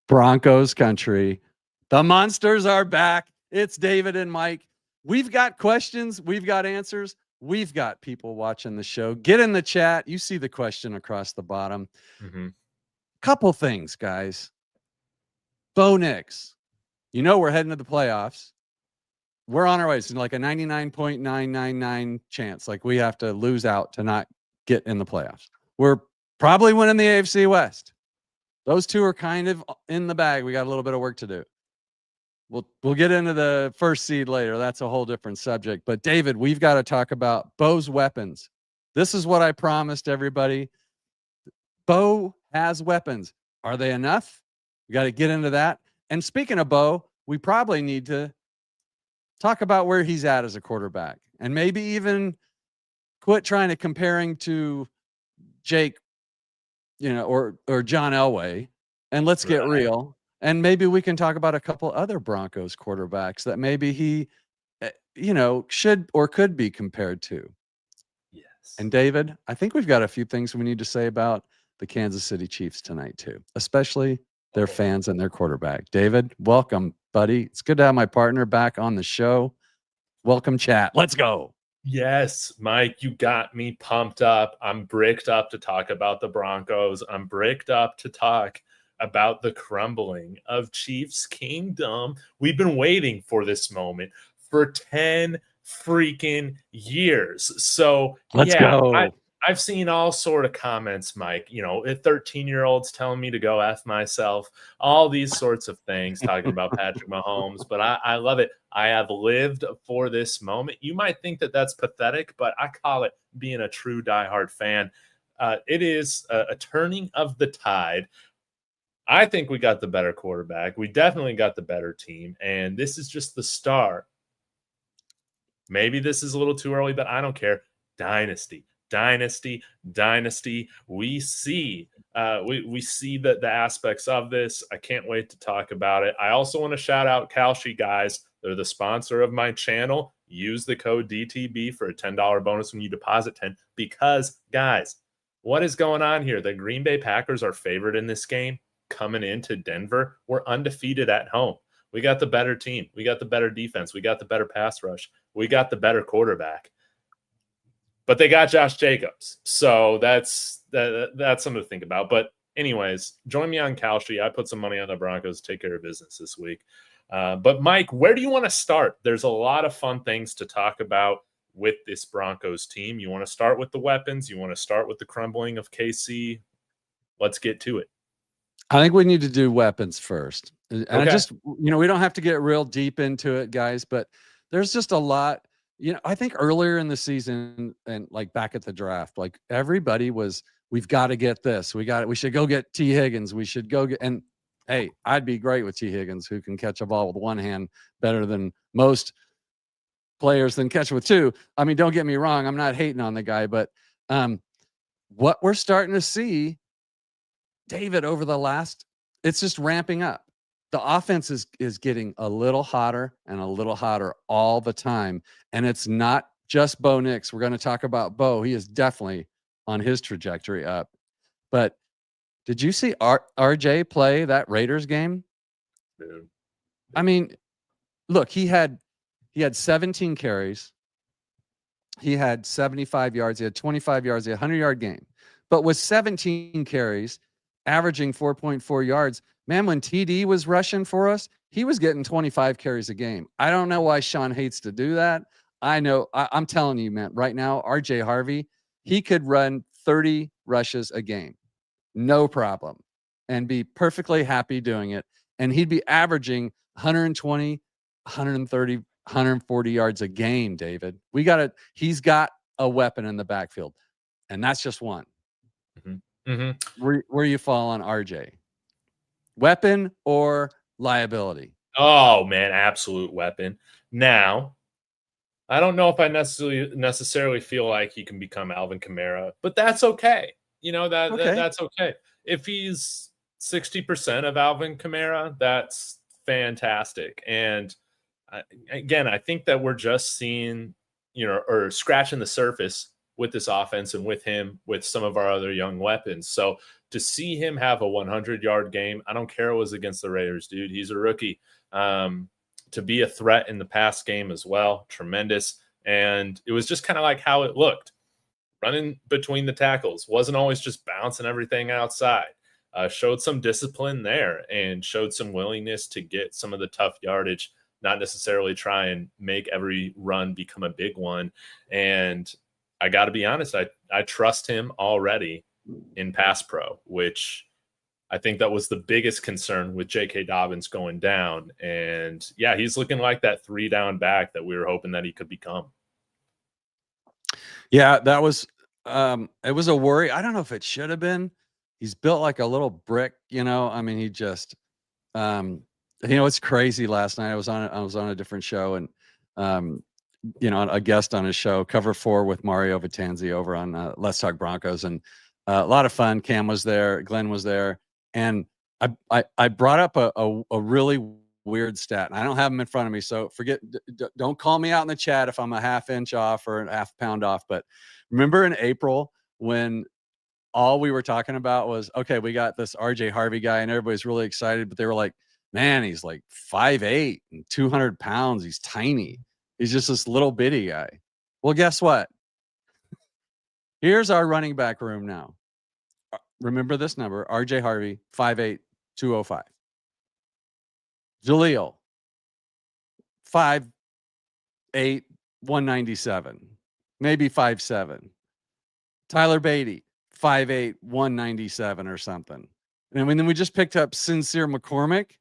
Broncos country. The monsters are back. It's David and Mike. We've got questions. We've got answers. We've got people watching the show. Get in the chat. You see the question across the bottom. Couple things, guys. Bo Nix. You know we're heading to the playoffs. We're on our way. It's like a 99.999 chance. Like we have to lose out to not get in the playoffs. We're probably winning the AFC West. Those two are kind of in the bag. We got a little bit of work to do. We'll get into the first seed later. That's a whole different subject. But David, we've got to talk about Bo's weapons. This is what I promised everybody. Bo has weapons. Are they enough? We got to get into that. And speaking of Bo, we probably need to talk about where he's at as a quarterback, and maybe even quit trying to comparing to Jake, or John Elway, and let's get real. And maybe we can talk about a couple other Broncos quarterbacks that maybe he, should or could be compared to. Yes. And David, I think we've got a few things we need to say about the Kansas City Chiefs tonight too, especially their fans and their quarterback. David, welcome, buddy. It's good to have my partner back on the show. Welcome, chat. Let's go. Yes, Mike, you got me pumped up. I'm bricked up to talk about the Broncos. I'm bricked up to talk about the crumbling of Chiefs Kingdom. We've been waiting for this moment for 10 freaking years. So let's go. I've seen all sort of comments, Mike, 13-year-olds telling me to go F myself, all these sorts of things, talking about Patrick Mahomes, but I love it. I have lived for this moment. You might think that that's pathetic, but I call it being a true diehard fan. It is a turning of the tide. I think we got the better quarterback. We definitely got the better team, and this is just the start. Maybe this is a little too early, but I don't care. Dynasty. We see the aspects of this. I can't wait to talk about it. I also want to shout out Kalshi, guys. They're the sponsor of my channel. Use the code DTB for a $10 bonus when you deposit 10, because guys, what is going on here? The Green Bay Packers are favored in this game coming into Denver. We're undefeated at home. We got the better team. We got the better defense. We got the better pass rush. We got the better quarterback. But they got Josh Jacobs. So that's something to think about. But anyways, join me on Kalshi. I put some money on the Broncos to take care of business this week. But Mike, where do you want to start? There's a lot of fun things to talk about with this Broncos team. You want to start with the weapons? You want to start with the crumbling of KC? Let's get to it. I think we need to do weapons first. And okay. We don't have to get real deep into it, guys, but there's just a lot. I think earlier in the season and like back at the draft, like everybody was, we've got to get this. We should go get T. Higgins. We should go get, and hey, I'd be great with T. Higgins, who can catch a ball with one hand better than most players than catch with two. I mean, don't get me wrong. I'm not hating on the guy, but what we're starting to see, David, it's just ramping up. The offense is getting a little hotter and a little hotter all the time. And it's not just Bo Nix. We're going to talk about Bo. He is definitely on his trajectory up. But did you see RJ play that Raiders game? Dude. I mean, look, he had 17 carries. He had 75 yards. He had 25 yards. He had a 100-yard game. But with 17 carries, averaging 4.4 yards, man, when TD was rushing for us, he was getting 25 carries a game. I don't know why Sean hates to do that. I know. I'm telling you, man, right now, RJ Harvey, he could run 30 rushes a game. No problem. And be perfectly happy doing it. And he'd be averaging 120, 130, 140 yards a game, David. He's got a weapon in the backfield. And that's just one. Mm-hmm. Mm-hmm. Where you fall on RJ? Weapon or liability? Oh, man, absolute weapon. Now, I don't know if I necessarily feel like he can become Alvin Kamara, but that's okay. That's okay. If he's 60% of Alvin Kamara, that's fantastic. And again, I think that we're just seeing, or scratching the surface with this offense and with him, with some of our other young weapons. So to see him have a 100-yard game, I don't care it was against the Raiders, dude. He's a rookie. To be a threat in the pass game as well, tremendous. And it was just kind of like how it looked. Running between the tackles, wasn't always just bouncing everything outside. Showed some discipline there and showed some willingness to get some of the tough yardage, not necessarily try and make every run become a big one. And I got to be honest, I trust him already in pass pro, which I think that was the biggest concern with J.K. Dobbins going down. And yeah, he's looking like that 3-down back that we were hoping that he could become. Yeah, that was it was a worry. I don't know if it should have been. He's built like a little brick, you know. I mean, he just it's crazy. Last night I was on a different show, and a guest on his show, Cover 4 with Mario Vitanzi over on Let's Talk Broncos, and a lot of fun. Cam was there, Glenn was there, and I brought up a really weird stat, and I don't have them in front of me, so don't call me out in the chat if I'm a half inch off or a half pound off. But remember in April when all we were talking about was, okay, we got this RJ Harvey guy and everybody's really excited, but they were like, man, he's like 5'8" and 200 pounds. He's tiny. He's just this little bitty guy. Well, guess what? Here's our running back room now. Remember this number, RJ Harvey, 5'8", 205. Jaleel, 5'8", 197, maybe 5'7". Tyler Beatty, 5'8", 197 or something. And then we just picked up Sincere McCormick,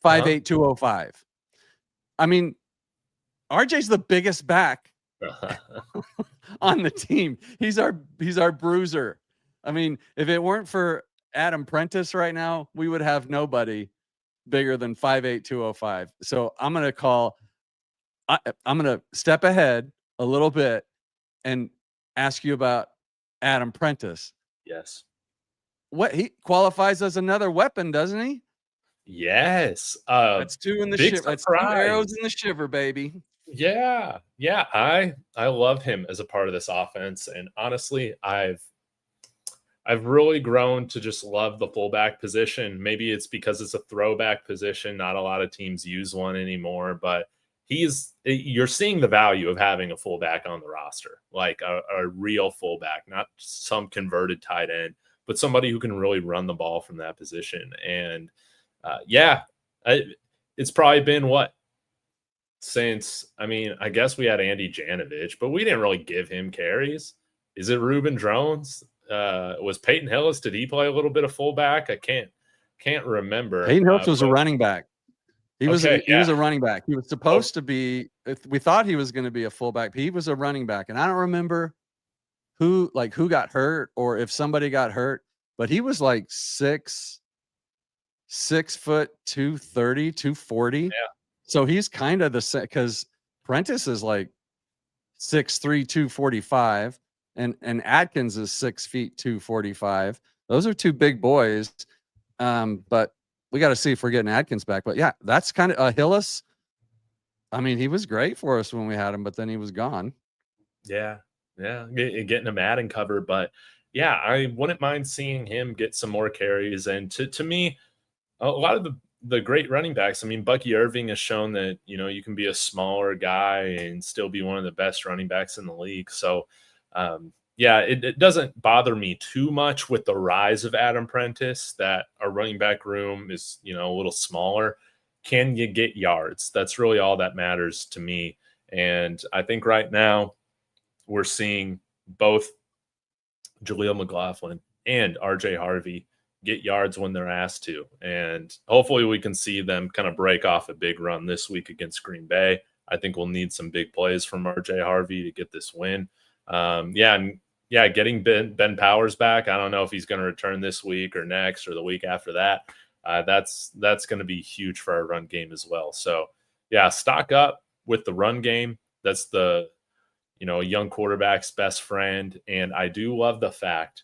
5'8", 205. I mean, RJ's the biggest back on the team. He's our bruiser. I mean, if it weren't for Adam Prentice right now, we would have nobody bigger than 5'8", 205. So I'm going to step ahead a little bit and ask you about Adam Prentice. Yes. What, he qualifies as another weapon, doesn't he? Yes. That's two in the shiver. That's 2 arrows in the shiver, baby. Yeah. Yeah. I love him as a part of this offense. And honestly, I've really grown to just love the fullback position. Maybe it's because it's a throwback position. Not a lot of teams use one anymore, but you're seeing the value of having a fullback on the roster, like a real fullback, not some converted tight end, but somebody who can really run the ball from that position. And it's probably been I guess we had Andy Janovich, but we didn't really give him carries. Is it Reuben Drones? Was Peyton Hillis? Did he play a little bit of fullback? I can't remember. Peyton Hillis was a running back. He was a running back. He was supposed to be. We thought he was going to be a fullback. He was a running back, and I don't remember who got hurt or if somebody got hurt. But he was like 6', 230, 240. Yeah. So he's kind of the same, because Prentice is like 6'3", 245. And Atkins is 6 feet 245. Those are two big boys. But we got to see if we're getting Atkins back. But yeah, that's kind of Hillis. I mean, he was great for us when we had him, but then he was gone. Yeah. Getting him ad and cover. But yeah, I wouldn't mind seeing him get some more carries. And to me, a lot of the great running backs, I mean, Bucky Irving has shown that, you can be a smaller guy and still be one of the best running backs in the league. So, it doesn't bother me too much with the rise of Adam Prentice that our running back room is, a little smaller. Can you get yards? That's really all that matters to me. And I think right now we're seeing both Jaleel McLaughlin and RJ Harvey get yards when they're asked to. And hopefully we can see them kind of break off a big run this week against Green Bay. I think we'll need some big plays from RJ Harvey to get this win. Getting Ben Powers back. I don't know if he's going to return this week or next or the week after that. That's going to be huge for our run game as well. So yeah, stock up with the run game. That's the, young quarterback's best friend. And I do love the fact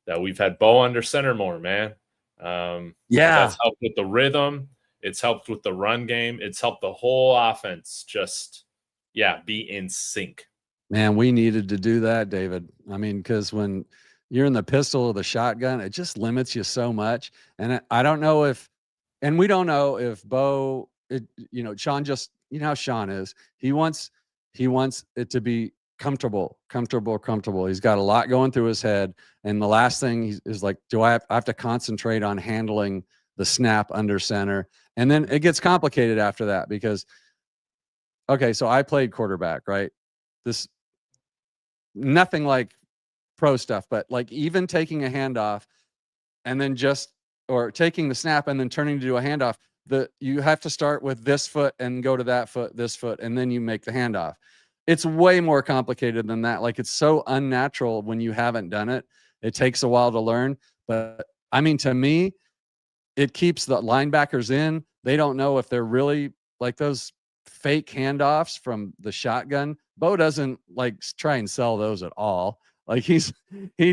that we've had Bo under center more, man. That's helped with the rhythm. It's helped with the run game. It's helped the whole offense just, be in sync. Man, we needed to do that, David. I mean, because when you're in the pistol or the shotgun, it just limits you so much. And I don't know if, and we don't know if Bo, Sean just, you know how Sean is. He wants it to be comfortable. He's got a lot going through his head. And the last thing is like, I have to concentrate on handling the snap under center? And then it gets complicated after that because, okay, so I played quarterback, right? This, nothing like pro stuff, but like even taking a handoff and then or taking the snap and then turning to do a handoff, you have to start with this foot and go to that foot, this foot, and then you make the handoff. It's way more complicated than that. Like, it's so unnatural when you haven't done it. It takes a while to learn. But I mean, to me, it keeps the linebackers in. They don't know if they're really like those fake handoffs from the shotgun. Bo doesn't like try and sell those at all. Like he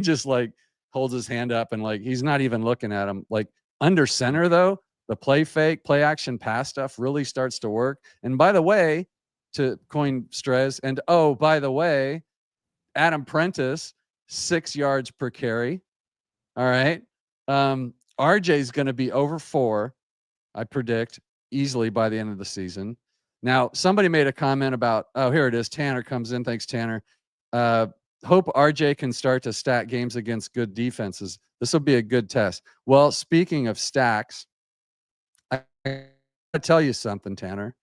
just like holds his hand up and like he's not even looking at him. Like under center though, the play fake, play action pass stuff really starts to work. And by the way, to coin Strez, and oh, by the way, Adam Prentice, 6 yards per carry. All right. RJ is going to be over 4, I predict, easily by the end of the season. Now, somebody made a comment about, oh, here it is. Tanner comes in. Thanks, Tanner. Hope RJ can start to stack games against good defenses. This will be a good test. Well, speaking of stacks, I got to tell you something, Tanner.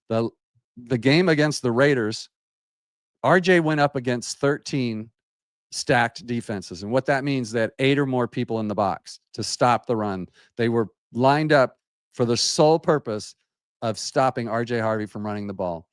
The game against the Raiders, RJ went up against 13 stacked defenses. And what that means, that 8 or more people in the box to stop the run. They were lined up for the sole purpose of stopping RJ Harvey from running the ball.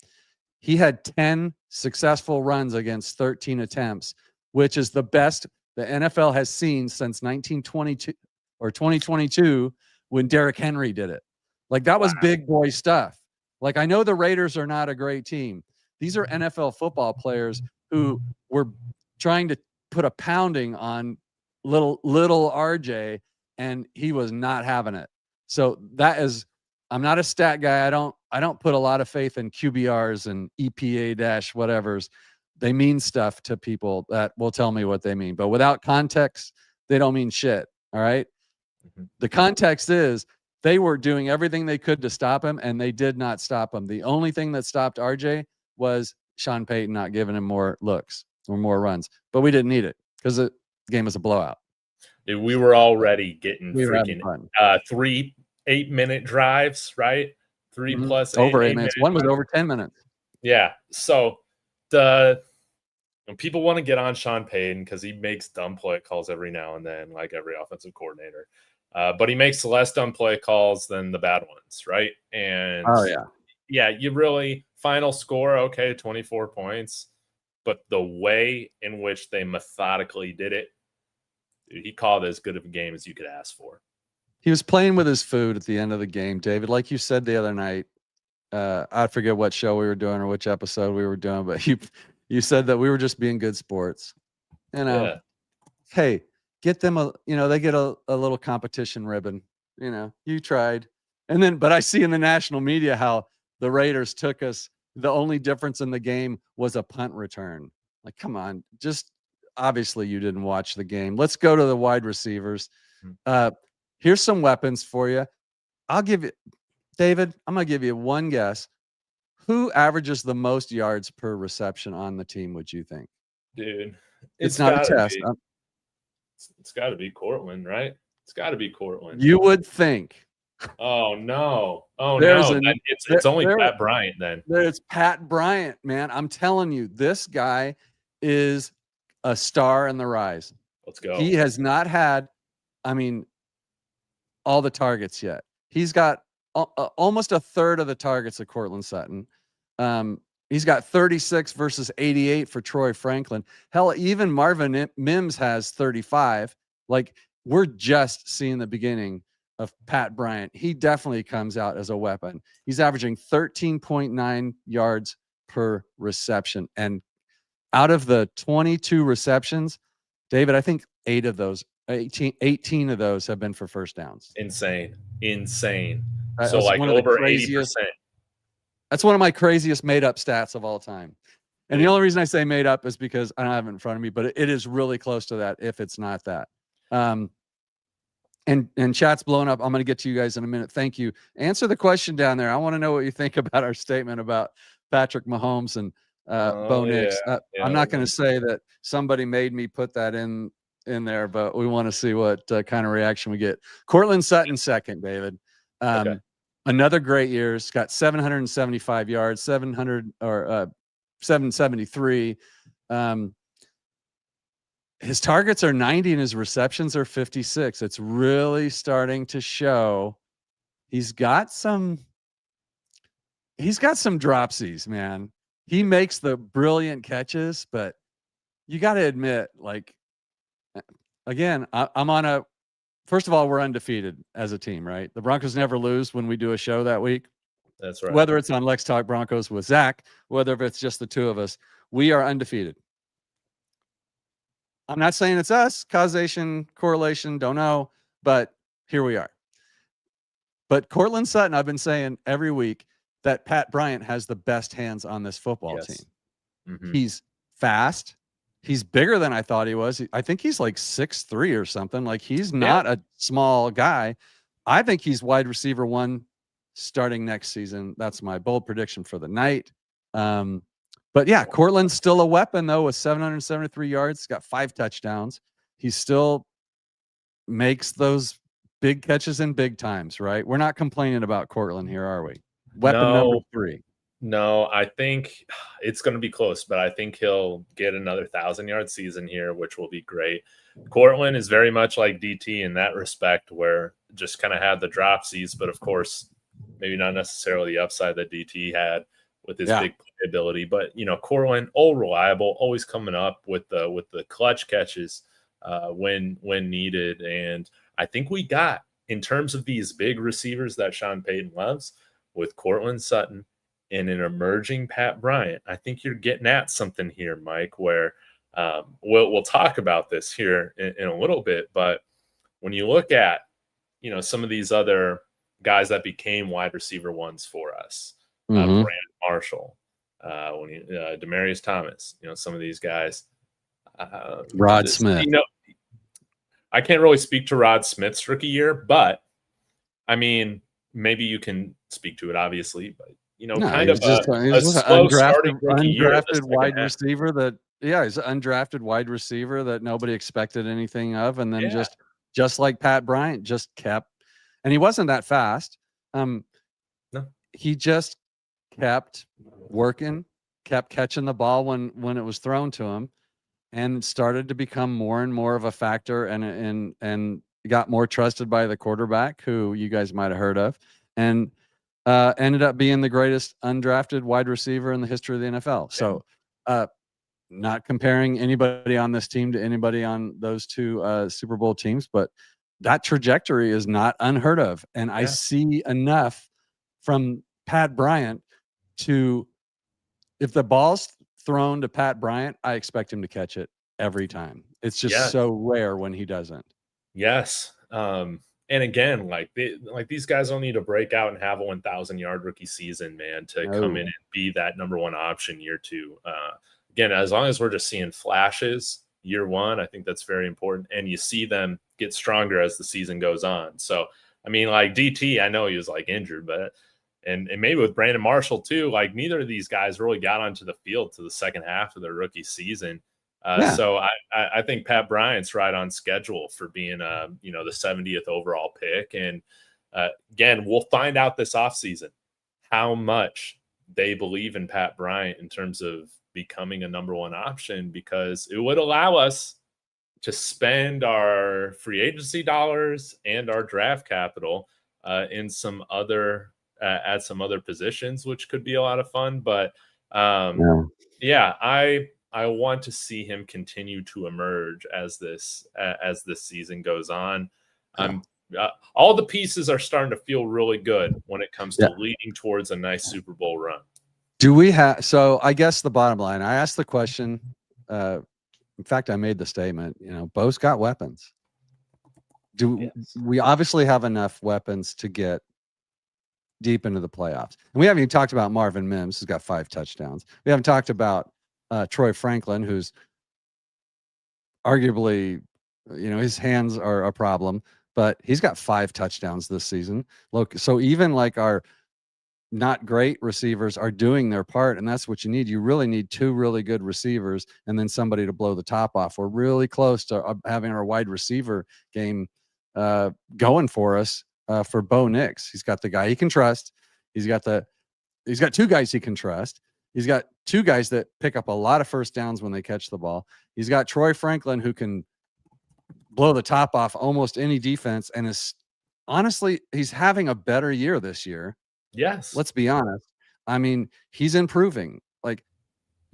He had 10 successful runs against 13 attempts, which is the best the NFL has seen since 1922 or 2022 when Derrick Henry did it. Like, that was big boy stuff. Like, I know the Raiders are not a great team. These are NFL football players who were trying to put a pounding on little RJ, and he was not having it. So that is, I'm not a stat guy. I don't put a lot of faith in QBRs and EPA dash whatevers. They mean stuff to people that will tell me what they mean, but without context, they don't mean shit. All right. Mm-hmm. The context is they were doing everything they could to stop him, and they did not stop him. The only thing that stopped RJ was Sean Payton not giving him more looks or more runs, but we didn't need it because the game was a blowout. Dude, we were already getting freaking 3 8-minute drives, right? 3 mm-hmm. plus over 8 minutes. One was over 10 minutes. Yeah. So people want to get on Sean Payton because he makes dumb play calls every now and then, like every offensive coordinator. But he makes less dumb play calls than the bad ones, right? And you really, final score, okay, 24 points. But the way in which they methodically did it, dude, he called as good of a game as you could ask for. He was playing with his food at the end of the game, David. Like you said the other night, I forget what show we were doing or which episode we were doing, but you said that we were just being good sports. You know, yeah. Hey, get them they get a little competition ribbon. You know, you tried. And then, but I see in the national media how the Raiders took us. The only difference in the game was a punt return. Like, come on, just obviously you didn't watch the game. Let's go to the wide receivers. Here's some weapons for you. I'll give you, David, I'm going to give you one guess. Who averages the most yards per reception on the team, would you think? Dude, it's not a test. It's got to be Cortland, right? It's got to be Cortland. You would think. Oh, no. It's only Pat Bryant then. It's Pat Bryant, man. I'm telling you, this guy is a star in the rise. Let's go. He has not had, all the targets yet. He's got almost a third of the targets of Cortland Sutton. He's got 36 versus 88 for Troy Franklin. Hell, even Marvin Mims has 35. Like, we're just seeing the beginning of Pat Bryant. He definitely comes out as a weapon. He's averaging 13.9 yards per reception. And out of the 22 receptions, David, I think 18 of those have been for first downs. Insane. So like over 80%. That's one of my craziest made up stats of all time. And the only reason I say made up is because I don't have it in front of me, but it is really close to that if it's not that. And chat's blowing up. I'm going to get to you guys in a minute. Thank you. Answer the question down there. I want to know what you think about our statement about Patrick Mahomes and Bo Nix. I'm not going to say that somebody made me put that in there, but we want to see what kind of reaction we get. Cortland Sutton second, David. Another great year. He's got 775 yards, 773. His targets are 90 and his receptions are 56. It's really starting to show he's got some dropsies, man. He makes the brilliant catches, but you got to admit, like, again, I'm on a, first of all, we're undefeated as a team, right? The Broncos never lose when we do a show that week. That's right. Whether it's on Let's Talk Broncos with Zach, whether it's just the two of us, we are undefeated. I'm not saying it's us, causation, correlation, don't know, but here we are. But Cortland Sutton, I've been saying every week that Pat Bryant has the best hands on this football team. Mm-hmm. He's fast. He's bigger than I thought he was. I think he's like 6'3" or something. Like, he's not a small guy. I think he's wide receiver 1 starting next season. That's my bold prediction for the night. But yeah, Cortland's still a weapon, though, with 773 yards. He's got 5 touchdowns. He still makes those big catches in big times, right? We're not complaining about Cortland here, are we? Weapon number 3. No, I think it's going to be close, but I think he'll get another 1,000-yard season here, which will be great. Cortland is very much like DT in that respect, where just kind of had the dropsies, but of course, maybe not necessarily the upside that DT had with his big playability. But, you know, Cortland, all reliable, always coming up with the clutch catches when needed. And I think we got, in terms of these big receivers that Sean Payton loves, with Cortland Sutton and an emerging Pat Bryant, I think you're getting at something here, Mike, where we'll talk about this here in a little bit. But when you look at, you know, some of these other guys that became wide receiver 1s for us, Brandon Marshall, Demaryius Thomas, you know, some of these guys, Rod Smith. You know, I can't really speak to Rod Smith's rookie year, but I mean, maybe you can speak to it, obviously. But, you know, kind of a slow undrafted wide receiver that, he's an undrafted wide receiver that nobody expected anything of, and then just like Pat Bryant, just kept, and he wasn't that fast. He just kept working, kept catching the ball when it was thrown to him, and started to become more and more of a factor, and got more trusted by the quarterback, who you guys might have heard of, and ended up being the greatest undrafted wide receiver in the history of the NFL. So not comparing anybody on this team to anybody on those 2 Super Bowl teams, but that trajectory is not unheard of. And I see enough from Pat Bryant to, if the ball's thrown to Pat Bryant, I expect him to catch it every time. It's just so rare when he doesn't. Yes. And again, like these guys don't need to break out and have a 1,000-yard rookie season, man, to come in and be that number 1 option year 2. Again, as long as we're just seeing flashes year 1, I think that's very important. And you see them get stronger as the season goes on. So, I mean, like DT, I know he was like injured, but and maybe with Brandon Marshall too, like neither of these guys really got onto the field to the second half of their rookie season. So I think Pat Bryant's right on schedule for being the 70th overall pick. And again, we'll find out this offseason how much they believe in Pat Bryant in terms of becoming a number 1 option, because it would allow us to spend our free agency dollars and our draft capital in some other at some other positions, which could be a lot of fun. But I want to see him continue to emerge as this season goes on. All the pieces are starting to feel really good when it comes to leading towards a nice Super Bowl run. Do we have? So I guess the bottom line, I asked the question. In fact, I made the statement. You know, Bo's got weapons. We obviously have enough weapons to get deep into the playoffs? And we haven't even talked about Marvin Mims, who's got 5 touchdowns. We haven't talked about Troy Franklin, who's arguably, his hands are a problem, but he's got 5 touchdowns this season. Look, so even like our not great receivers are doing their part, and that's what you need. You really need 2 really good receivers and then somebody to blow the top off. We're really close to having our wide receiver game going for us for Bo Nix. He's got the guy he can trust. He's got 2 guys he can trust. He's got 2 guys that pick up a lot of first downs when they catch the ball. He's got Troy Franklin, who can blow the top off almost any defense, and honestly, he's having a better year this year. Yes. Let's be honest. I mean, he's improving. Like,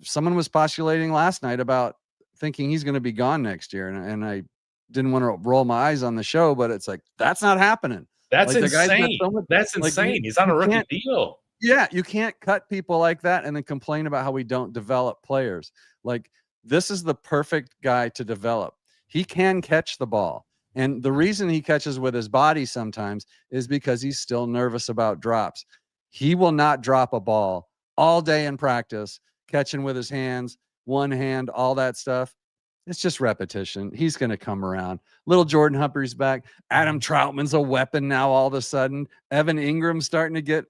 someone was postulating last night about thinking he's going to be gone next year. And I didn't want to roll my eyes on the show, but it's like, that's not happening. That's like, insane. That's insane. He's on a rookie deal. Yeah. You can't cut people like that and then complain about how we don't develop players. Like, this is the perfect guy to develop. He can catch the ball. And the reason he catches with his body sometimes is because he's still nervous about drops. He will not drop a ball all day in practice, catching with his hands, one hand, all that stuff. It's just repetition. He's going to come around. Little Jordan Humphrey's back. Adam Troutman's a weapon now all of a sudden. Evan Ingram's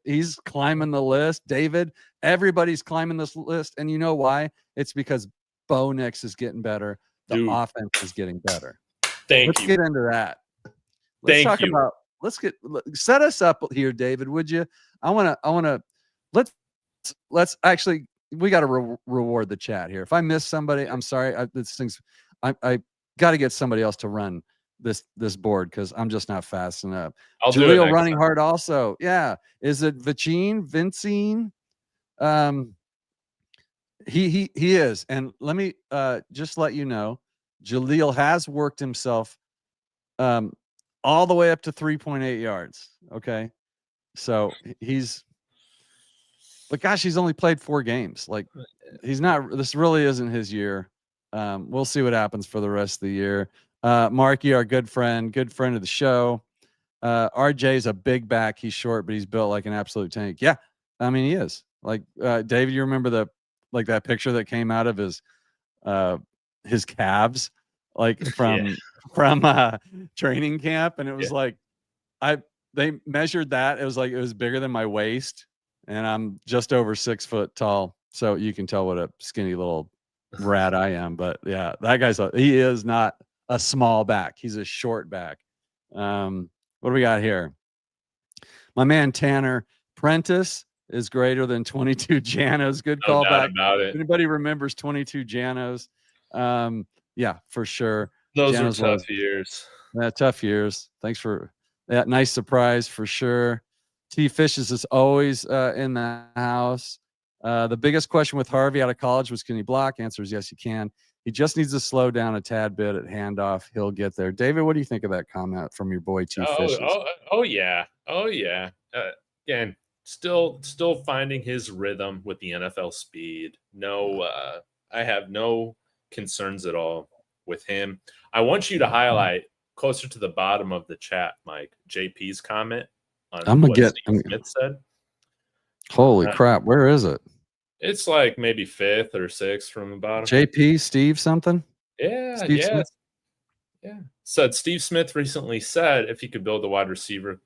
he's climbing the list. David, everybody's climbing this list. And you know why? It's because Bo Nix is getting better. The offense is getting better. Let's get into that. Set us up here, David, would you? Let's actually, we got to reward the chat here. If I miss somebody, I'm sorry. I got to get somebody else to run this board because I'm just not fast enough. Jaleel running time. Hard also. Yeah. Is it Vincine? He is. And let me just let you know, Jaleel has worked himself all the way up to 3.8 yards. Okay. So but gosh, he's only played 4 games. Like, this really isn't his year. We'll see what happens for the rest of the year. Marky, our good friend of the show. RJ's a big back. He's short, but he's built like an absolute tank. Yeah. I mean, he is. Like, David, you remember that picture that came out of his calves, like from training camp, and it was like they measured that. It was bigger than my waist, and I'm just over 6 foot tall, so you can tell what a skinny little rat I am. But yeah, that he is not a small back. He's a short back. What do we got here? My man Tanner Prentice is greater than 22 Janos. Good call back. About it. Anybody remembers 22 Janos? Yeah, for sure. Those Janos are tough years. Yeah, tough years. Thanks for that. Nice surprise for sure. T Fishes is always in the house. The biggest question with Harvey out of college was, can he block? Answer is yes, he can. He just needs to slow down a tad bit at handoff. He'll get there. David, what do you think of that comment from your boy T Fishes? Oh yeah. Again, still finding his rhythm with the NFL speed. I have no concerns at all with him. I want you to highlight closer to the bottom of the chat, Mike, JP's comment on what Steve Smith said. Holy crap, where is it? It's like maybe 5th or 6th from the bottom. JP, Steve something? Yeah, Smith? Yeah. Said Steve Smith recently said if he could build a wide receiver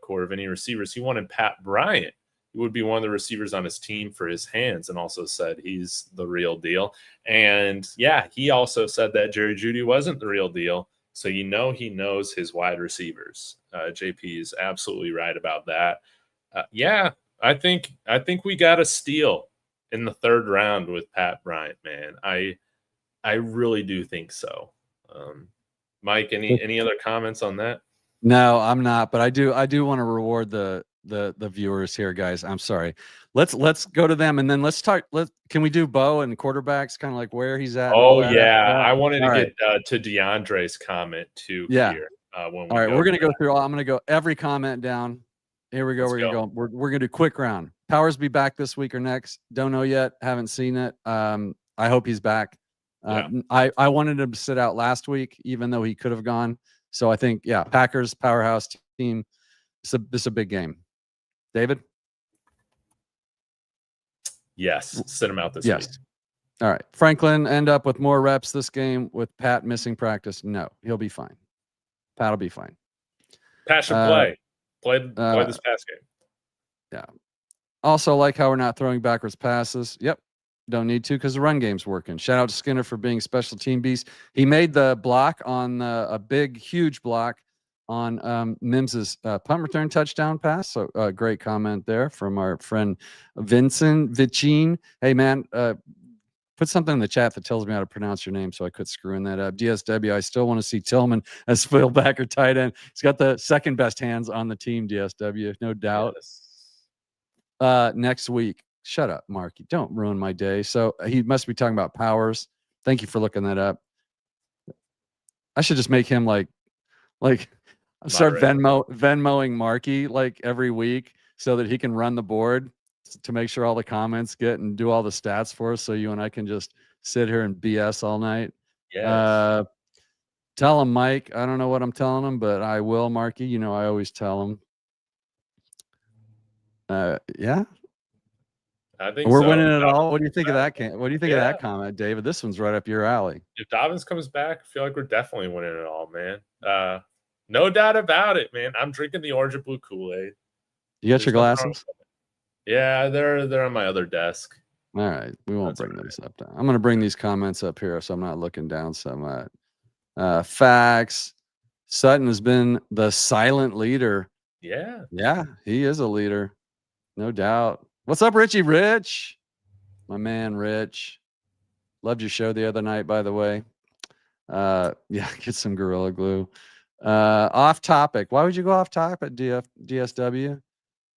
core of any receivers, he wanted Pat Bryant. He would be one of the receivers on his team for his hands, and also said he's the real deal. And yeah, he also said that Jerry Jeudy wasn't the real deal. So he knows his wide receivers. JP is absolutely right about that. Yeah, I think we got a steal in the 3rd round with Pat Bryant, man. I really do think so. Mike, any other comments on that? No, I'm not, but I do want to reward the viewers here, guys. I'm sorry. Let's go to them, and then let's talk. Can we do Bo and quarterbacks, kind of like where he's at? Oh yeah, I wanted to get to DeAndre's comment too. Yeah. Here, all right, we're gonna go through. I'm gonna go every comment down. Here we go. We're gonna go. We're gonna do quick round. Powers be back this week or next? Don't know yet. Haven't seen it. I hope he's back. I wanted him to sit out last week, even though he could have gone. So I think, Packers powerhouse team. This is a big game. David? Yes, sit him out this week. All right. Franklin end up with more reps this game with Pat missing practice. No, he'll be fine. Pat will be fine. Pat should play. Play this past game. Yeah. Also, like how we're not throwing backwards passes. Yep. Don't need to because the run game's working. Shout out to Skinner for being special team beast. He made the block on a big, huge block on Mims's punt return touchdown pass. So great comment there from our friend Vincent Vicine. Hey, man, put something in the chat that tells me how to pronounce your name so I quit screwing that up. DSW, I still want to see Tillman as fullback or tight end. He's got the second best hands on the team, DSW, no doubt. Yes. Next week. Shut up, Marky. Don't ruin my day. So he must be talking about Powers. Thank you for looking that up. I should just make him like start Venmoing Marky like every week so that he can run the board to make sure all the comments get and do all the stats for us so you and I can just sit here and BS all night. Yes. Tell him, Mike. I don't know what I'm telling him, but I will, Marky. You know, I always tell him. Yeah. I think we're so. winning it all. What do you think of that? What do you think of that comment, David? This one's right up your alley. If Dobbins comes back, I feel like we're definitely winning it all, man. No doubt about it, man. I'm drinking the orange and blue Kool-Aid. You got your glasses? Yeah, they're on my other desk. All right, we won't bring those up. I'm going to bring these comments up here, so I'm not looking down so much. Facts. Sutton has been the silent leader. Yeah, he is a leader, no doubt. What's up, Richie Rich? My man, Rich. Loved your show the other night, by the way. Yeah, get some Gorilla Glue. Off topic. Why would you go off topic, DSW?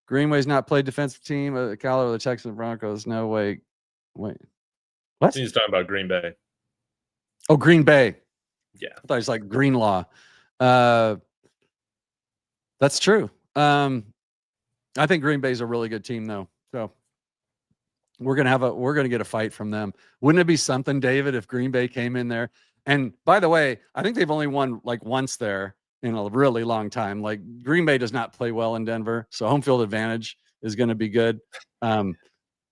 Greenway's not played defensive team at the caliber of the Texas Broncos. No way. Wait. What? He's talking about Green Bay. Oh, Green Bay. Yeah. I thought it was like Greenlaw. That's true. I think Green Bay's a really good team, though. So we're gonna get a fight from them. Wouldn't it be something, David, if Green Bay came in there? And by the way, I think they've only won like once there in a really long time. Like Green Bay does not play well in Denver, so home field advantage is going to be good. But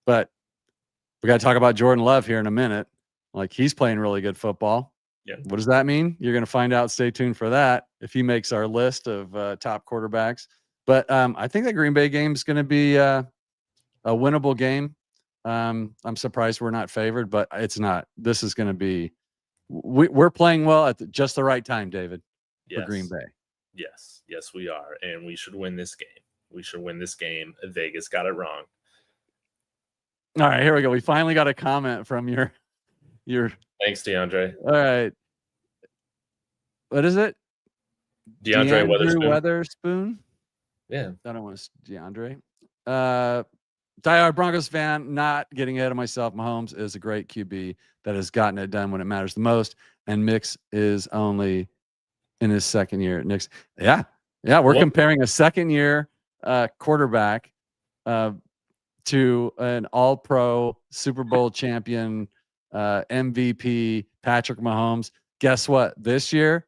we got to talk about Jordan Love here in a minute. Like he's playing really good football. Yeah. What does that mean? You're going to find out. Stay tuned for that if he makes our list of top quarterbacks. But I think that Green Bay game is going to be a winnable game. I'm surprised we're not favored, but it's not. This is going to be. We're playing well at just the right time, David, for Green Bay. Yes, we are, and we should win this game. Vegas got it wrong. All right, here we go. We finally got a comment from your. Thanks, DeAndre. All right. What is it? DeAndre Weatherspoon. Yeah. I don't want to. DeAndre. Diehard Broncos fan, not getting ahead of myself. Mahomes is a great QB that has gotten it done when it matters the most, and Nix is only in his second year. Nix, yeah, we're comparing a second-year quarterback to an All-Pro Super Bowl champion MVP Patrick Mahomes. Guess what? This year,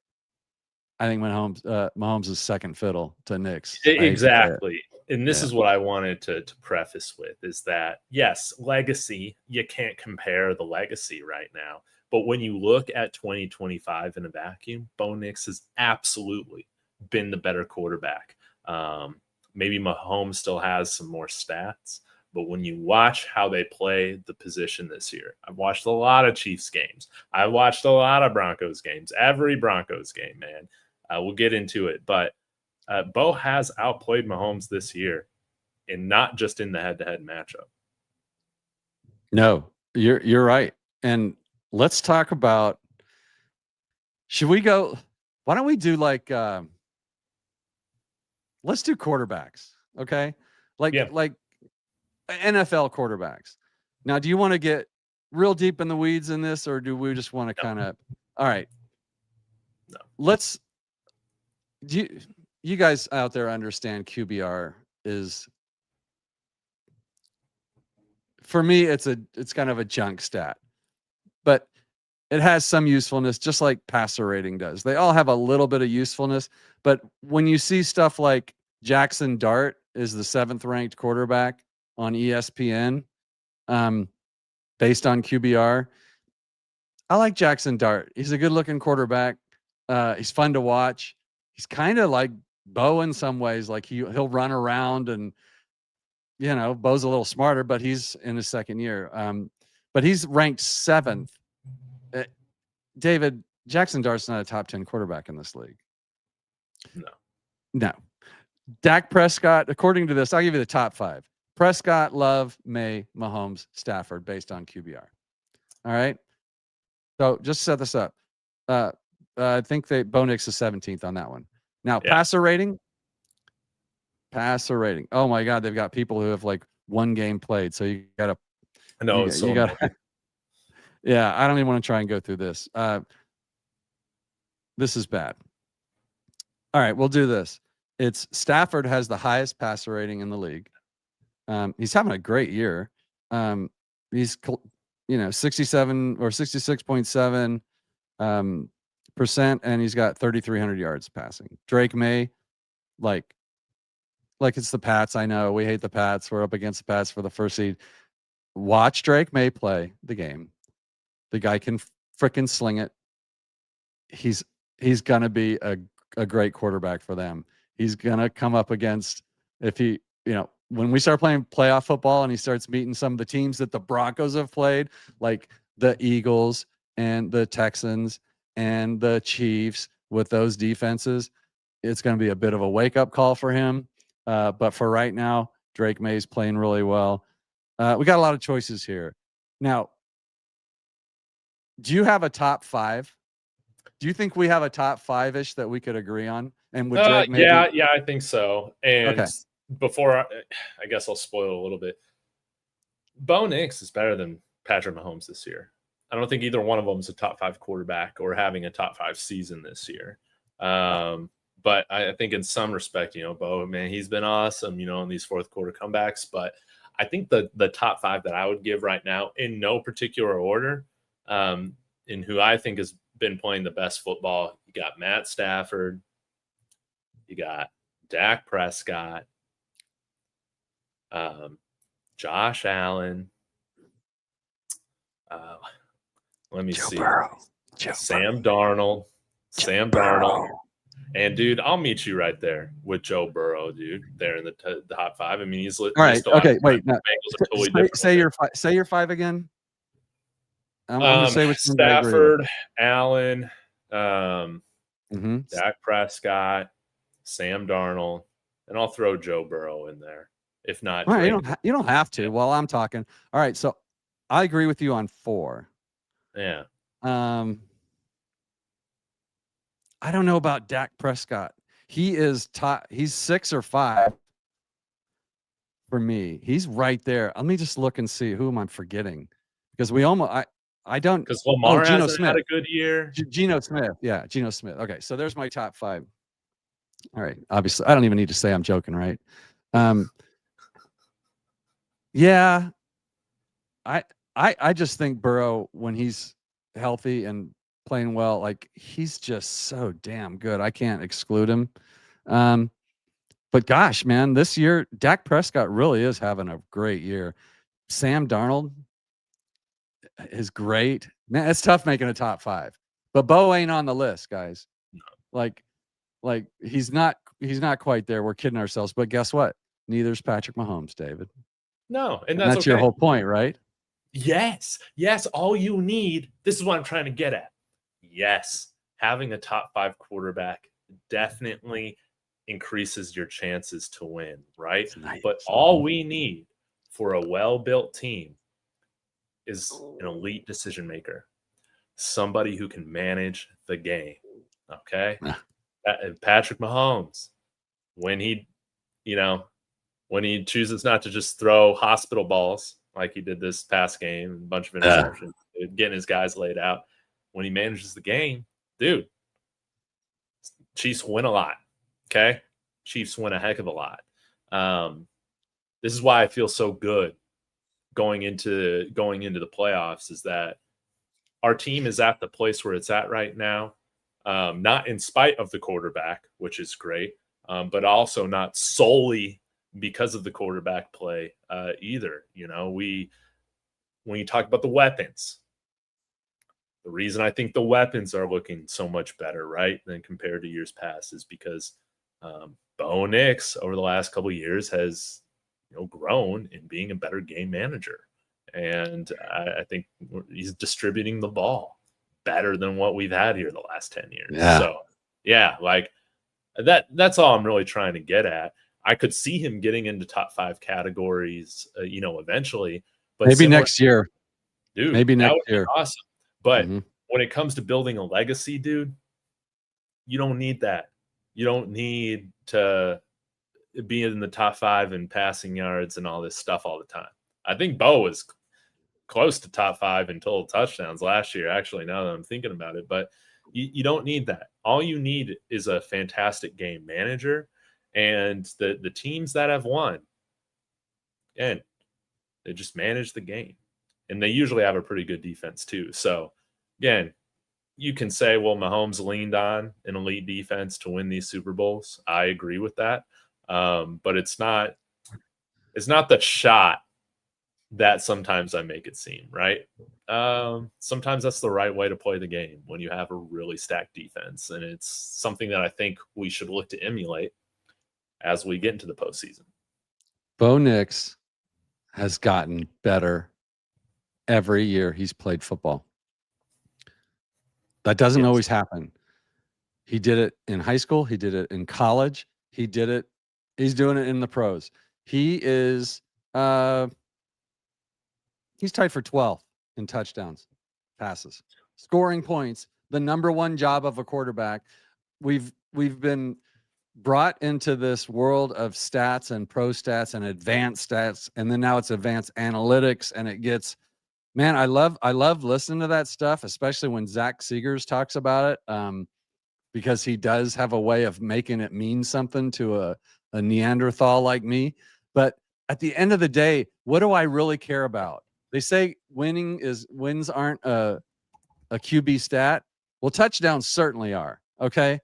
I think Mahomes is second fiddle to Nix. Exactly. And this is what I wanted to preface with is that, yes, legacy, you can't compare the legacy right now. But when you look at 2025 in a vacuum, Bo Nix has absolutely been the better quarterback. Maybe Mahomes still has some more stats, but when you watch how they play the position this year, I've watched a lot of Chiefs games. I've watched a lot of Broncos games, every Broncos game, man. We'll get into it, but Bo has outplayed Mahomes this year, and not just in the head-to-head matchup. No, you're right. And let's talk about. Should we go? Why don't we do like? Let's do quarterbacks, okay? Like NFL quarterbacks. Now, do you want to get real deep in the weeds in this, or do we just want to kind of? All right. No. Let's. You guys out there understand QBR is, for me, it's kind of a junk stat, but it has some usefulness, just like passer rating does. They all have a little bit of usefulness, but when you see stuff like Jackson Dart is the 7th ranked quarterback on ESPN, based on QBR. I like Jackson Dart. He's a good-looking quarterback. He's fun to watch. He's kind of like Bo in some ways. Like he'll run around and, Bo's a little smarter, but he's in his second year. But he's ranked 7th. David, Jackson Dart's not a top 10 quarterback in this league. No. Dak Prescott, according to this, I'll give you the top 5. Prescott, Love, May, Mahomes, Stafford, based on QBR. All right. So just set this up. I think Bo Nix is 17th on that one. Now, passer rating. Oh my God, they've got people who have like one game played. So you got to. I know you got. Yeah, I don't even want to try and go through this. This is bad. All right, we'll do this. It's Stafford has the highest passer rating in the league. He's having a great year. He's 67 or 66.7 percent, and he's got 3,300 yards passing. Drake May, like it's the Pats. I know we hate the Pats. We're up against the Pats for the first seed. Watch Drake May play the game. The guy can frickin' sling it. He's gonna be a great quarterback for them. He's gonna come up against when we start playing playoff football and he starts meeting some of the teams that the Broncos have played, like the Eagles and the Texans and the Chiefs with those defenses, it's going to be a bit of a wake-up call for him. But for right now, Drake May's playing really well. We got a lot of choices here. Now, do you have a top 5? Do you think we have a top 5-ish that we could agree on? And would Drake May yeah, I think so. And before, I guess I'll spoil it a little bit. Bo Nix is better than Patrick Mahomes this year. I don't think either one of them is a top 5 quarterback or having a top 5 season this year. But I think in some respect, Bo, man, he's been awesome, in these fourth quarter comebacks. But I think the top 5 that I would give right now, in no particular order, in who I think has been playing the best football, you got Matt Stafford, you got Dak Prescott, Josh Allen, let me see, Sam Darnold, and dude, I'll meet you right there with Joe Burrow, dude. There in the top 5. I mean, he's all right. Okay, wait. No. Totally say your 5 again. I'm gonna say which Stafford, Allen, Dak Prescott, Sam Darnold, and I'll throw Joe Burrow in there. If not, all right, you don't have to. While I'm talking, all right. So I agree with you on 4. Yeah. I don't know about Dak Prescott. He is top. He's 6 or 5 for me. He's right there. Let me just look and see who am I forgetting, because I don't, because Lamar Geno hasn't Smith had a good year. Geno Smith. Yeah, Geno Smith. Okay, so there's my top 5. All right. Obviously, I don't even need to say I'm joking, right? Yeah. I just think Burrow, when he's healthy and playing well, like he's just so damn good. I can't exclude him. But gosh, man, this year Dak Prescott really is having a great year. Sam Darnold is great. Man, it's tough making a top 5. But Bo ain't on the list, guys. No. Like he's not quite there. We're kidding ourselves. But guess what? Neither's Patrick Mahomes, David. No, and that's your whole point, right? Yes. All you need. This is what I'm trying to get at. Yes, having a top 5 quarterback definitely increases your chances to win, right? Nice. But all we need for a well-built team is an elite decision maker, somebody who can manage the game. Okay, Patrick Mahomes, when he chooses not to just throw hospital balls like he did this past game, a bunch of interceptions, getting his guys laid out. When he manages the game, dude, Chiefs win a lot. Okay, Chiefs win a heck of a lot. This is why I feel so good going into the playoffs, is that our team is at the place where it's at right now, not in spite of the quarterback, which is great, but also not solely because of the quarterback play either. when you talk about the weapons, the reason I think the weapons are looking so much better, right, than compared to years past is because Bo Nix over the last couple of years has grown in being a better game manager. And I think he's distributing the ball better than what we've had here the last 10 years. Yeah. So, yeah, like that's all I'm really trying to get at. I could see him getting into top 5 categories, eventually. But maybe next year. Dude, maybe next year. Awesome. But when it comes to building a legacy, dude, you don't need that. You don't need to be in the top 5 in passing yards and all this stuff all the time. I think Bo was close to top 5 in total touchdowns last year, actually, now that I'm thinking about it. But you don't need that. All you need is a fantastic game manager. And the teams that have won, and they just manage the game. And they usually have a pretty good defense too. So, again, you can say, well, Mahomes leaned on an elite defense to win these Super Bowls. I agree with that. But it's not the shot that sometimes I make it seem, right? Sometimes that's the right way to play the game when you have a really stacked defense. And it's something that I think we should look to emulate as we get into the postseason. Bo Nix has gotten better every year he's played football. That doesn't always happen. He did it in high school. He did it in college. He's doing it in the pros. He is he's tied for 12th in touchdowns, passes, scoring points, the number 1 job of a quarterback. We've been brought into this world of stats and pro stats and advanced stats, and then now it's advanced analytics, and it gets, man, I love listening to that stuff, especially when Zach Seegers talks about it, because he does have a way of making it mean something to a Neanderthal like me. But at the end of the day, what do I really care about? They say wins aren't a QB stat. Well, touchdowns certainly are. Okay.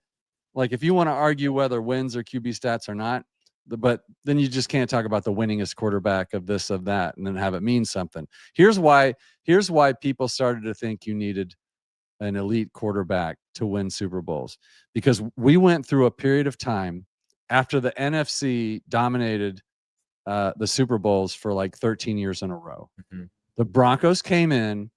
Like if you want to argue whether wins are QB stats or not, but then you just can't talk about the winningest quarterback of this, of that, and then have it mean something. Here's why people started to think you needed an elite quarterback to win Super Bowls, because we went through a period of time after the NFC dominated the Super Bowls for like 13 years in a row. The Broncos came in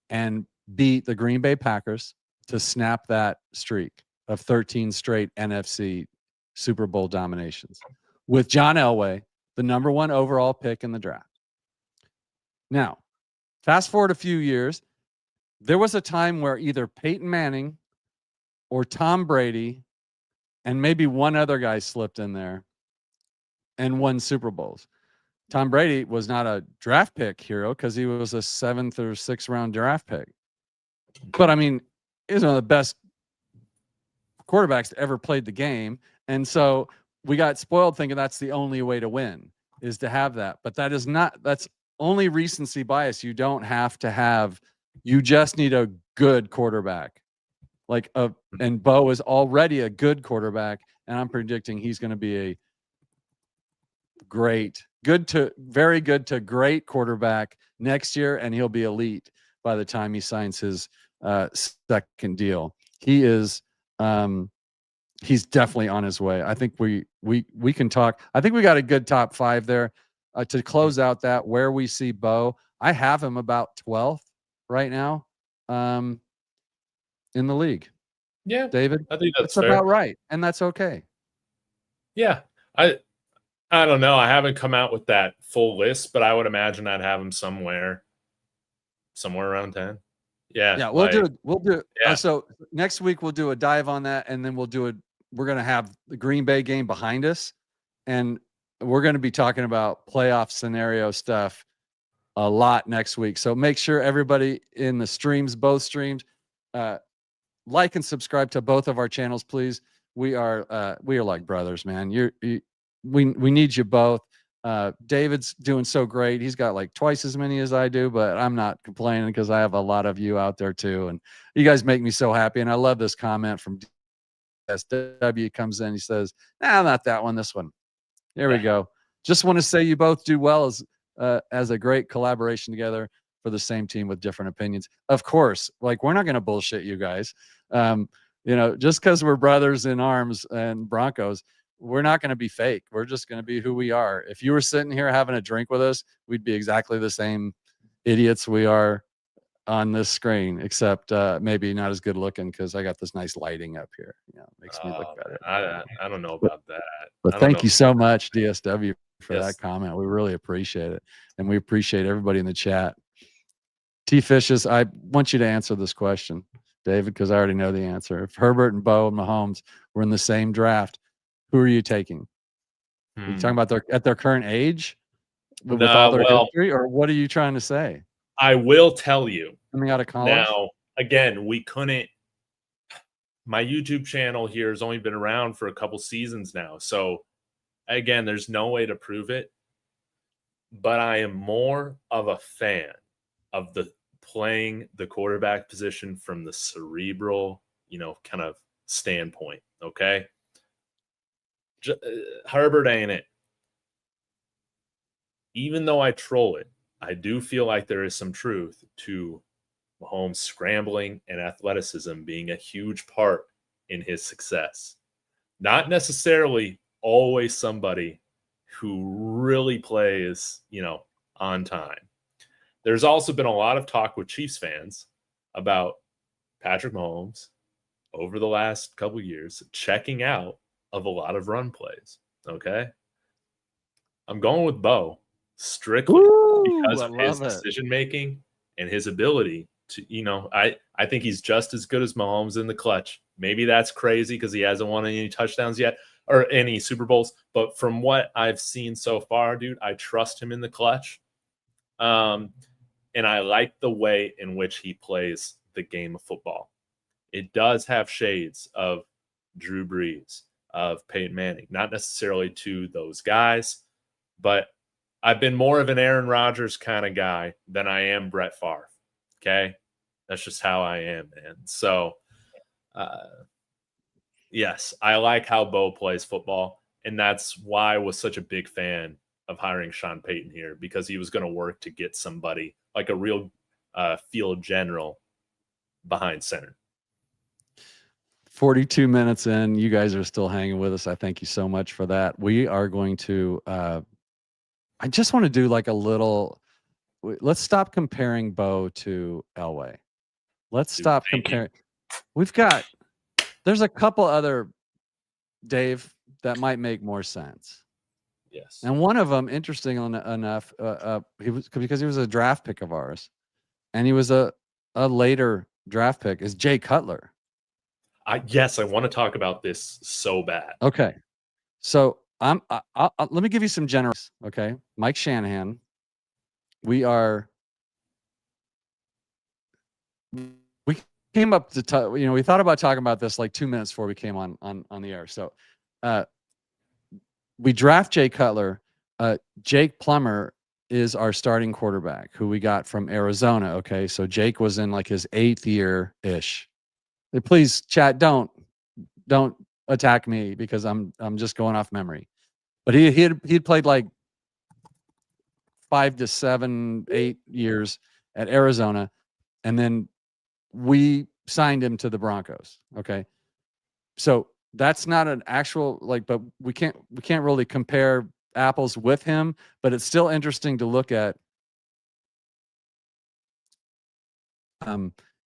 and beat the Green Bay Packers to snap that streak of 13 straight NFC Super Bowl dominations with John Elway, the number 1 overall pick in the draft. Now, fast forward a few years, there was a time where either Peyton Manning or Tom Brady and maybe one other guy slipped in there and won Super Bowls. Tom Brady was not a draft pick hero because he was a 7th or 6th round draft pick. But I mean, he's one of the best quarterbacks that ever played the game. And so we got spoiled thinking that's the only way to win, is to have that. But that's only recency bias. You don't have to have, you just need a good quarterback. And Bo is already a good quarterback, and I'm predicting he's going to be a very good to great quarterback next year, and he'll be elite by the time he signs his second deal. He is he's definitely on his way. I think we can talk. I think we got a good top 5 there to close out that where we see Bo. I have him about 12th right now in the league. Yeah, David, I think that's about right, and that's okay. Yeah, I don't know. I haven't come out with that full list, but I would imagine I'd have him somewhere around 10. Yeah. We'll do. Yeah. So next week we'll do a dive on that, and then we're going to have the Green Bay game behind us, and we're going to be talking about playoff scenario stuff a lot next week. So make sure everybody in the streams, both streams, like and subscribe to both of our channels, please. We are like brothers, man. We need you both. David's doing so great. He's got like twice as many as I do, but I'm not complaining because I have a lot of you out there too. And you guys make me so happy. And I love this comment from SW comes in. He says, "Nah, not that one, this one." There we go. Just want to say you both do well as a great collaboration together. for the same team with different opinions. Of course, like we're not going to bullshit you guys. Just because we're brothers in arms and Broncos, we're not going to be fake. We're just going to be who we are. If you were sitting here having a drink with us, we'd be exactly the same idiots we are on this screen, except maybe not as good looking because I got this nice lighting up here. Makes me look better. I don't know about that. But thank you so much, DSW, for that comment. We really appreciate it. And we appreciate everybody in the chat. T-Fishes, I want you to answer this question, David, because I already know the answer. If Herbert and Bo and Mahomes were in the same draft, who are you taking? Are you talking about at their current age with all their history, or what are you trying to say? I will tell you. Coming out of college? Now, again, we couldn't. My YouTube channel here has only been around for a couple seasons now. So, again, there's no way to prove it. But I am more of a fan of the playing the quarterback position from the cerebral, kind of standpoint. Okay. Herbert ain't it. Even though I troll it, I do feel like there is some truth to Mahomes scrambling and athleticism being a huge part in his success. Not necessarily always somebody who really plays, on time. There's also been a lot of talk with Chiefs fans about Patrick Mahomes over the last couple of years checking out of a lot of run plays. Okay. I'm going with Bo strictly because of his decision making and his ability to, I think he's just as good as Mahomes in the clutch. Maybe that's crazy because he hasn't won any touchdowns yet or any Super Bowls. But from what I've seen so far, dude, I trust him in the clutch. And I like the way in which he plays the game of football. It does have shades of Drew Brees, of Peyton Manning, not necessarily to those guys, but I've been more of an Aaron Rodgers kind of guy than I am Brett Favre. Okay. That's just how I am, man. So, yes, I like how Bo plays football. And that's why I was such a big fan of hiring Sean Payton here, because he was going to work to get somebody like a real field general behind center. 42 minutes in, you guys are still hanging with us. I thank you so much for that. We are going to, I just want to do like a little, let's stop comparing Bo to Elway. Let's stop comparing. There's a couple other, Dave, that might make more sense. Yes. And one of them, interesting enough, because he was a draft pick of ours, and he was a later draft pick, is Jay Cutler. Yes, I want to talk about this so bad. Okay. So let me give you some general. Okay. Mike Shanahan. We came up to, we thought about talking about this like 2 minutes before we came on the air. So, we draft Jay Cutler. Jake Plummer is our starting quarterback who we got from Arizona. Okay. So Jake was in like his 8th year ish. Please, chat, don't attack me because I'm just going off memory. But he'd played like 5 to 7, 8 years at Arizona, and then we signed him to the Broncos. Okay, so that's not an actual but we can't really compare apples with him. But it's still interesting to look at.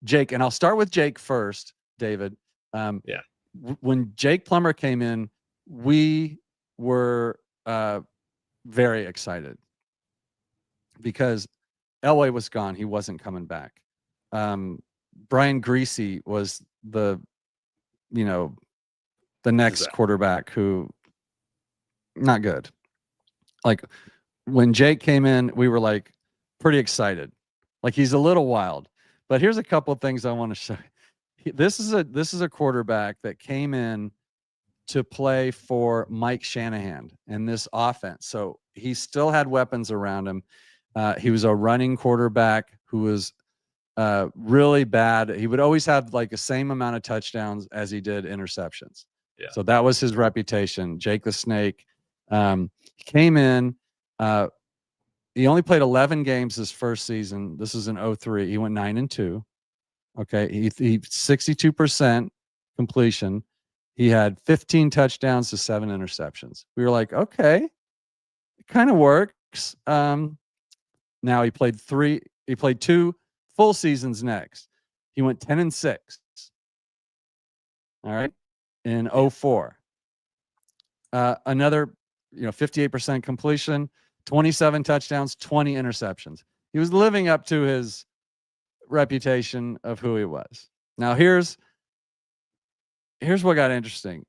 Jake, and I'll start with Jake first, David. Yeah. When Jake Plummer came in, we were very excited because Elway was gone. He wasn't coming back. Brian Greasy was the next quarterback who not good. Like when Jake came in, we were like pretty excited. Like he's a little wild. But here's a couple of things I want to show you. This is a quarterback that came in to play for Mike Shanahan in this offense. So he still had weapons around him. He was a running quarterback who was really bad. He would always have like the same amount of touchdowns as he did interceptions. Yeah. So that was his reputation. Jake the Snake. He came in. He only played 11 games his first season. This is in 03. He went 9-2. Okay. He 62% completion. He had 15 touchdowns to 7 interceptions. We were like, okay, it kind of works. Now he played 2 full seasons next. He went 10-6. All right. In 04. Another, 58% completion, 27 touchdowns, 20 interceptions. He was living up to his reputation of who he was. Now here's what got interesting.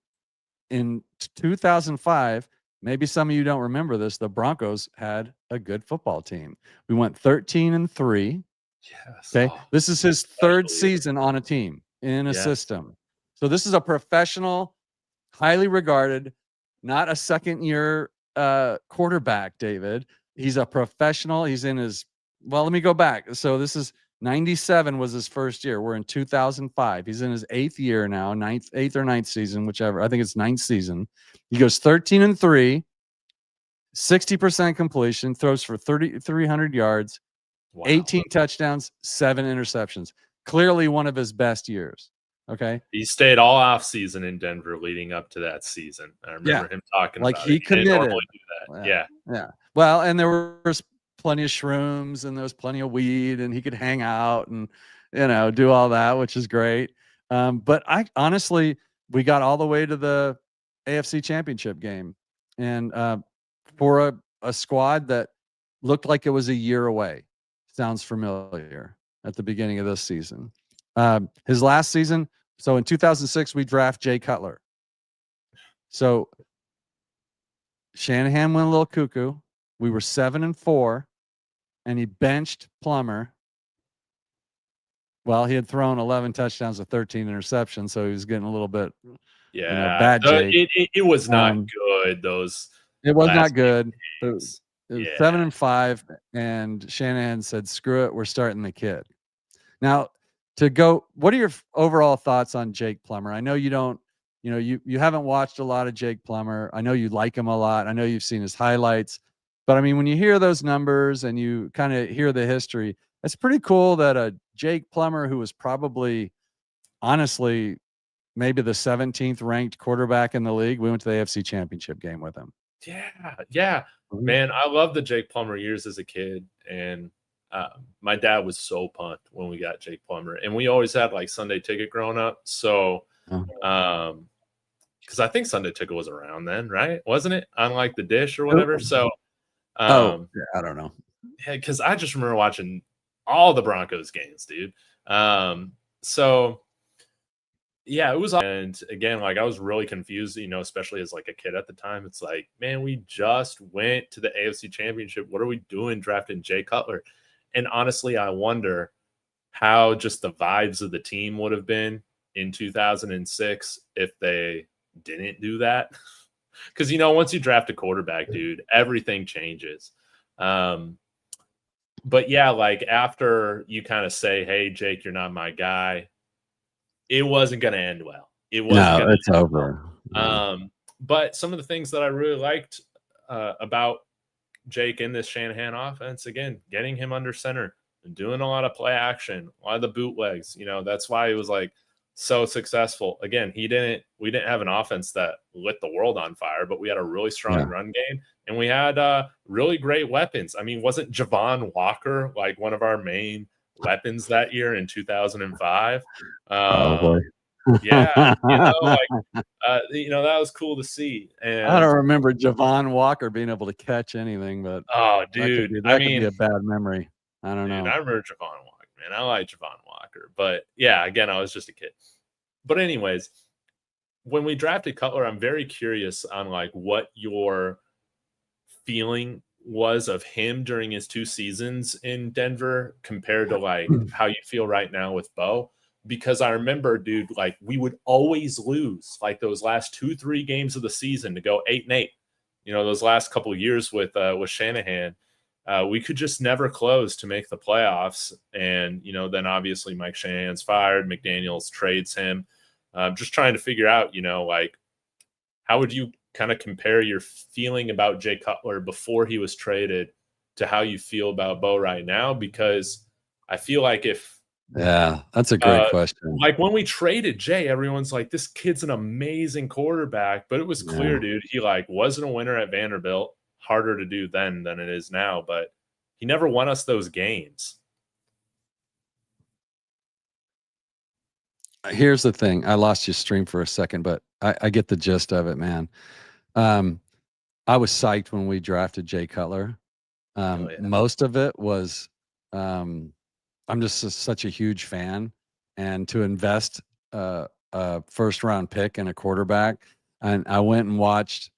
In 2005, maybe some of you don't remember this, the Broncos had a good football team. We went 13-3. Yes. Okay. This is his third Special year. season on a team in a Yes. system. So this is a professional, highly regarded, not a second year quarterback, David. He's a professional. He's in his, well, let me go back. So this is 97 was his first year. We're in 2005. He's in his 8th year now, 8th or 9th season, whichever. I think it's 9th season. He goes 13-3, 60% completion, throws for 300 yards, Wow. 18 touchdowns, 7 interceptions. Clearly one of his best years. Okay. He stayed all off season in Denver leading up to that season. I remember him talking like about he it. He committed. didn't normally do that. Yeah. Yeah. Well, and there was plenty of shrooms and there was plenty of weed and he could hang out and, do all that, which is great. But I honestly, we got all the way to the AFC Championship game. And for a squad that looked like it was a year away, sounds familiar at the beginning of this season. His last season, so in 2006, we draft Jay Cutler. So Shanahan went a little cuckoo. We were 7-4, and he benched Plummer. Well, he had thrown 11 touchdowns with 13 interceptions, so he was getting a little bit, bad. Jake. It was not good. It was not good. It was 7-5, and Shanahan said, "Screw it, we're starting the kid." Now, what are your overall thoughts on Jake Plummer? I know you don't. You haven't watched a lot of Jake Plummer. I know you like him a lot. I know you've seen his highlights. But I mean, when you hear those numbers and you kind of hear the history, it's pretty cool that a Jake Plummer, who was probably, honestly, maybe the 17th ranked quarterback in the league, we went to the AFC Championship game with him. Yeah. Man, I love the Jake Plummer years as a kid. And my dad was so pumped when we got Jake Plummer. And we always had like Sunday Ticket growing up. So, because I think Sunday Ticket was around then, right? Wasn't it? Unlike the Dish or whatever. So, I don't know. Yeah, because I just remember watching all the Broncos games, dude. So yeah, it was. And again, like I was really confused, especially as like a kid at the time. It's like, man, we just went to the AFC Championship. What are we doing drafting Jay Cutler? And honestly, I wonder how just the vibes of the team would have been in 2006 if they didn't do that. Because, once you draft a quarterback, dude, everything changes. But yeah, like after you kind of say, hey, Jake, you're not my guy, it wasn't going to end well. It wasn't. No, it's over. But some of the things that I really liked about Jake in this Shanahan offense, again, getting him under center and doing a lot of play action, a lot of the bootlegs, that's why he was like so successful. Again, we didn't have an offense that lit the world on fire, but we had a really strong run game and we had really great weapons. I mean, wasn't Javon Walker like one of our main weapons that year in 2005? Oh boy. Yeah, that was cool to see. And I don't remember Javon Walker being able to catch anything, but dude, that could be a bad memory. I don't know. I remember Javon Walker, man. I like Javon Walker, but yeah, again, I was just a kid. But anyways, when we drafted Cutler, I'm very curious on like what your feeling was of him during his 2 seasons in Denver compared to like how you feel right now with Bo. Because I remember, dude, like we would always lose like those last 2-3 games of the season to go 8-8. Those last couple of years with Shanahan, we could just never close to make the playoffs. And, then obviously Mike Shanahan's fired, McDaniels trades him. Just trying to figure out, like how would you kind of compare your feeling about Jay Cutler before he was traded to how you feel about Bo right now, because I feel like that's a great question. Like when we traded Jay, everyone's like, this kid's an amazing quarterback, but it was clear, dude, he like wasn't a winner at Vanderbilt. Harder to do then than it is now, but he never won us those games. Here's the thing. I lost your stream for a second, but I get the gist of it, man. I was psyched when we drafted Jay Cutler. Most of it was, I'm just such a huge fan, and to invest a first round pick in a quarterback, and I went and watched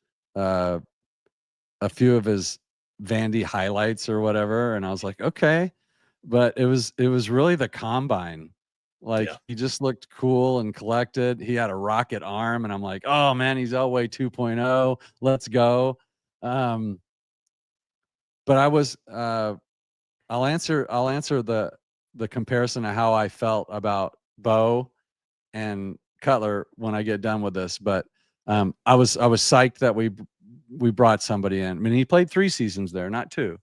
a few of his Vandy highlights or whatever, and I was like, okay, but it was really the combine. Like he just looked cool and collected. He had a rocket arm, and I'm like, oh man, he's Elway 2.0. Let's go. But I was I'll answer the comparison of how I felt about Bo and Cutler when I get done with this. But I was psyched that we brought somebody in. I mean, he played 3 seasons there, not 2.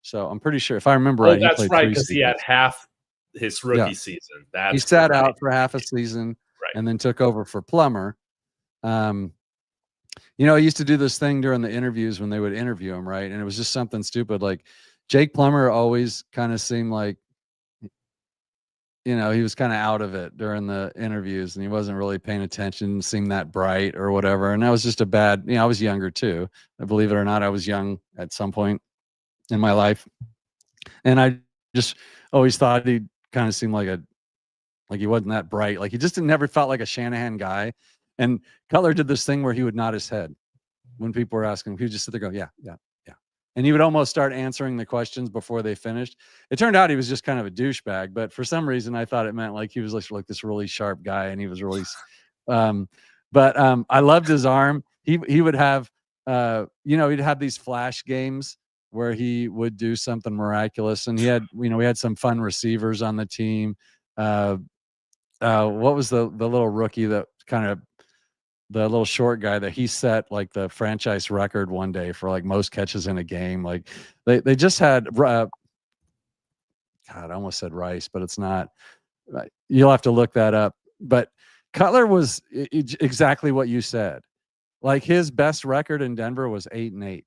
So I'm pretty sure, if I remember right, that's he played right, 3 because he had half his rookie season. He sat out for half a season and then took over for Plummer. You know, I used to do this thing during the interviews when they would interview him, right? And it was just something stupid. Like Jake Plummer always kind of seemed like, you know, he was kind of out of it during the interviews, and he wasn't really paying attention, seemed that bright or whatever. And that was just a bad, you know, I was younger too. Believe it or not, I was young at some point in my life. And I just always thought he kind of seemed like he wasn't that bright. Like he just never felt like a Shanahan guy. And Cutler did this thing where he would nod his head when people were asking him. He would just sit there and go, yeah, yeah, yeah. And he would almost start answering the questions before they finished. It turned out he was just kind of a douchebag, but for some reason I thought it meant like he was like this really sharp guy, and he was really I loved his arm. He would have you know, he'd have these flash games where he would do something miraculous, and he had, you know, we had some fun receivers on the team. What was the little rookie that kind of, the little short guy that he set like the franchise record one day for like most catches in a game? Like they just had God, I almost said Rice, but it's not. You'll have to look that up. But Cutler was exactly what you said. Like his best record in Denver was 8-8.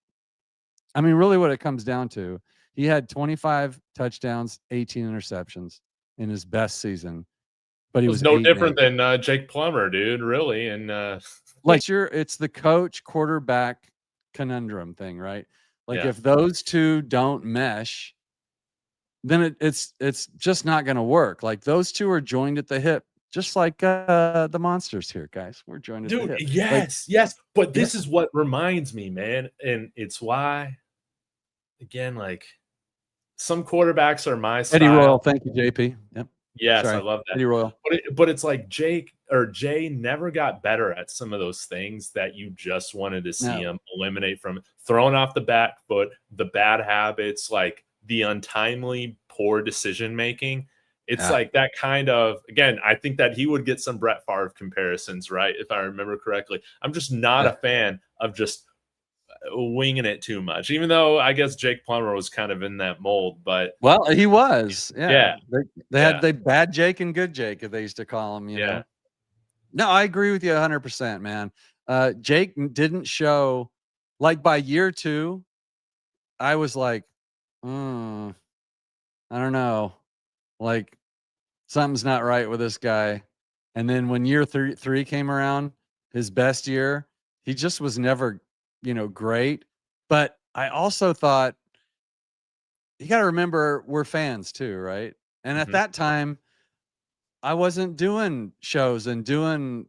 I mean, really what it comes down to, he had 25 touchdowns, 18 interceptions in his best season. But he was no different than Jake Plummer, dude, really. And like it's the coach quarterback conundrum thing, right? Like if those two don't mesh, then it's just not going to work. Like those two are joined at the hip, just like the monsters here, guys. We're joined at the hip. Yes, like, yes. But this is what reminds me, man, and it's why, again, like some quarterbacks are my style. Eddie Royal, thank you, JP. Yep. Yes, I love that. Eddie Royal. But it's like Jay never got better at some of those things that you just wanted to see him eliminate from throwing off the back foot, the bad habits, like the untimely poor decision making. It's like that kind of, again, I think that he would get some Brett Favre comparisons, right? If I remember correctly. I'm just not a fan of just winging it too much, even though I guess Jake Plummer was kind of in that mold. But he was. They had bad Jake and good Jake, they used to call him, you know. No, I agree with you 100%, man. Jake didn't show, like by year 2, I was like, I don't know, like something's not right with this guy. And then when year 3 came around, his best year, he just was never, you know, great. But I also thought, you got to remember, we're fans too, right? And at that time, I wasn't doing shows and doing,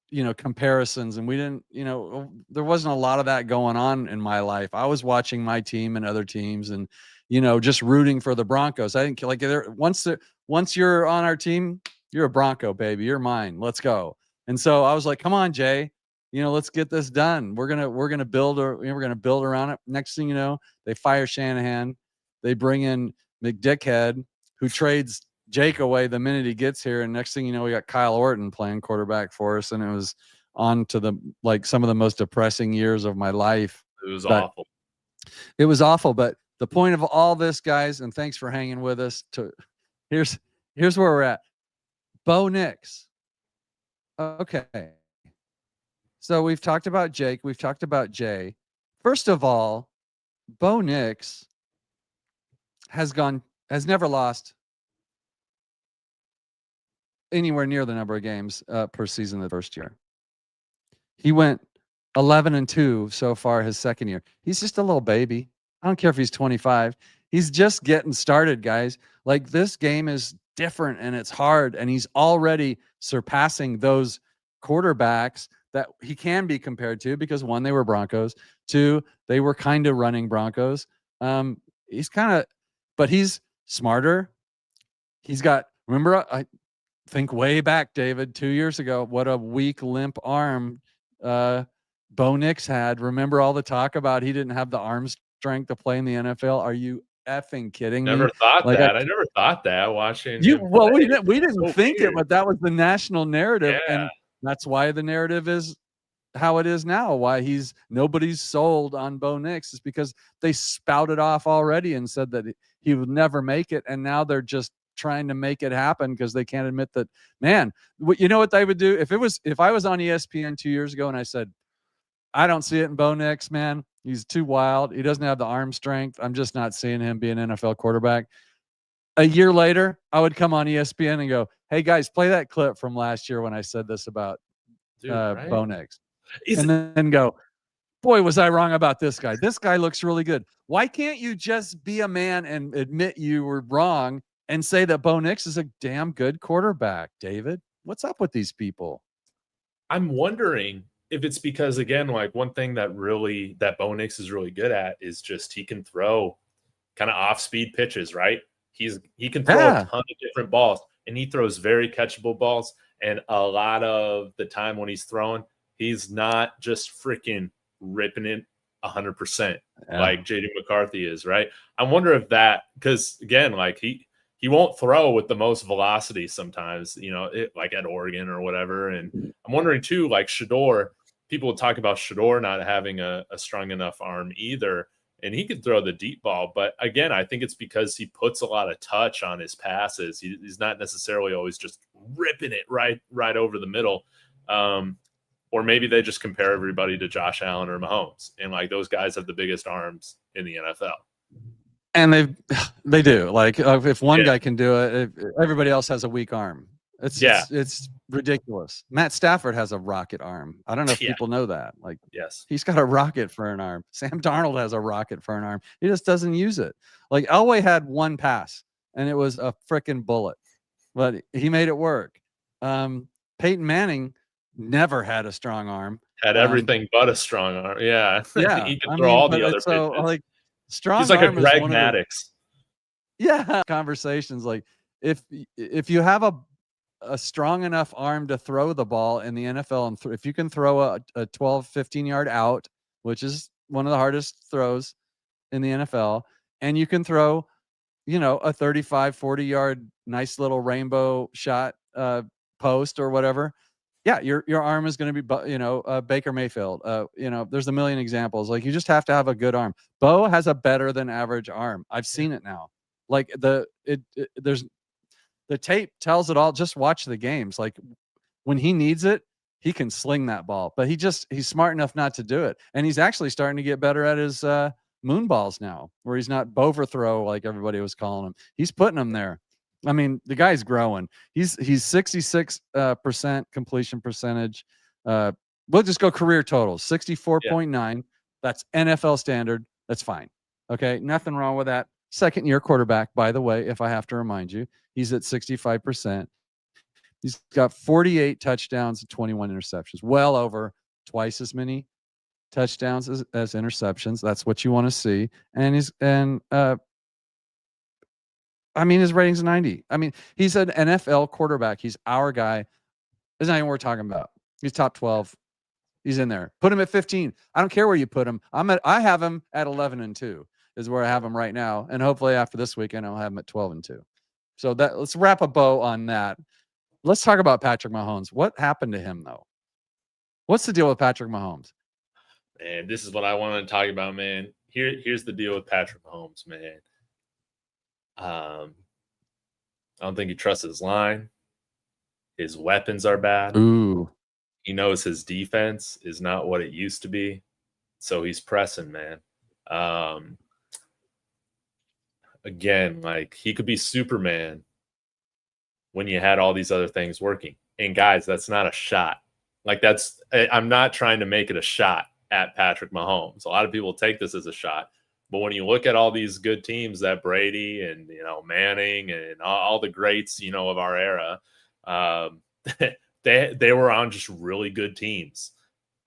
you know, comparisons, and we didn't, you know, there wasn't a lot of that going on in my life. I was watching my team and other teams, and, you know, just rooting for the Broncos. I didn't like once you're on our team, you're a Bronco, baby. You're mine. Let's go. And so I was like, come on, Jay, you know, let's get this done. We're gonna build around it. Next thing you know, they fire Shanahan. They bring in McDickhead, who trades Jake away the minute he gets here. And next thing you know, we got Kyle Orton playing quarterback for us. And it was on to some of the most depressing years of my life. It was awful. It was awful. But The point of all this, guys, and thanks for hanging with us. Here's where we're at. Bo Nix. Okay. So we've talked about Jake. We've talked about Jay. First of all, Bo Nix has never lost anywhere near the number of games per season the first year. He went 11-2 so far his second year. He's just a little baby. I don't care if he's 25. He's just getting started, guys. Like, this game is different and it's hard, and he's already surpassing those quarterbacks that he can be compared to, because one, they were Broncos, two, they were kind of running Broncos. He's kind of, but he's smarter. He's got, remember, I think way back, David, 2 years ago, what a weak, limp arm Bo Nix had. Remember all the talk about he didn't have the arm strength to play in the NFL? Are you effing kidding me? Never thought like, that. I never thought that watching. Well, we didn't so think weird. it, but that was the national narrative, Yeah. and that's why the narrative is how it is now. Why nobody's sold on Bo Nix is because they spouted off already and said that he would never make it, and now they're just trying to make it happen because they can't admit that. Man, you know what they would do if I was on ESPN 2 years ago and I said, I don't see it in Bo Nix, man. He's too wild. He doesn't have the arm strength. I'm just not seeing him be an NFL quarterback. A year later, I would come on ESPN and go, hey, guys, play that clip from last year when I said this about Right? Bo Nix. And then go, boy, was I wrong about this guy. This guy looks really good. Why can't you just be a man and admit you were wrong and say that Bo Nix is a damn good quarterback, David? What's up with these people? I'm wondering if it's because, again, like, one thing that Bo Nix is really good at is just he can throw kind of off-speed pitches, right? He can throw a ton of different balls, and he throws very catchable balls. And a lot of the time when he's throwing, he's not just freaking ripping it 100% like J.D. McCarthy is, right? I wonder if that, because, again, like, he won't throw with the most velocity sometimes, like at Oregon or whatever. And I'm wondering too, like Shedeur, people will talk about Shedeur not having a strong enough arm either. And he could throw the deep ball. But again, I think it's because he puts a lot of touch on his passes. He's not necessarily always just ripping it right over the middle. Or maybe they just compare everybody to Josh Allen or Mahomes. And like, those guys have the biggest arms in the NFL. And they do. Like, if one guy can do it, everybody else has a weak arm. It's ridiculous. Matt Stafford has a rocket arm. I don't know if people know that. Like, yes, he's got a rocket for an arm. Sam Darnold has a rocket for an arm. He just doesn't use it. Like, Elway had one pass, and it was a freaking bullet, but he made it work. Peyton Manning never had a strong arm. Had everything but a strong arm. Yeah. Yeah. He can throw all the other pitches. Like, strong he's like arm a Greg Maddux. Conversations like, if you have a strong enough arm to throw the ball in the NFL, and if you can throw a 12, 15-yard out, which is one of the hardest throws in the NFL, and you can throw, a 35, 40-yard nice little rainbow shot post or whatever, your arm is going to be, Baker Mayfield. There's a million examples. Like, you just have to have a good arm. Bo has a better than average arm. I've seen it now. Like, there's the tape tells it all. Just watch the games. Like, when he needs it, he can sling that ball. But he's smart enough not to do it. And he's actually starting to get better at his moon balls now, where he's not overthrow like everybody was calling him. He's putting them there. I mean, the guy's growing. He's 66% completion percentage. We'll just go career totals, 64.9. That's NFL standard. That's fine. Okay, nothing wrong with that. Second year quarterback, by the way, if I have to remind you, he's at 65%. He's got 48 touchdowns and 21 interceptions, well over twice as many touchdowns as interceptions. That's what you want to see. And his rating's 90. I mean, he's an NFL quarterback. He's our guy. That's not even what we're talking about. He's top 12. He's in there. Put him at 15. I don't care where you put him. I have him at 11-2 is where I have him right now. And hopefully after this weekend, I'll have him at 12-2. So let's wrap a bow on that. Let's talk about Patrick Mahomes. What happened to him, though? What's the deal with Patrick Mahomes? And this is what I wanted to talk about, man. here's the deal with Patrick Mahomes, man. I don't think he trusts his line. His weapons are bad. Ooh. He knows his defense is not what it used to be. So he's pressing, man. Again, like he could be Superman when you had all these other things working. And guys, that's not a shot. Like I'm not trying to make it a shot at Patrick Mahomes. A lot of people take this as a shot. But when you look at all these good teams that Brady and, Manning and all the greats, of our era, they were on just really good teams.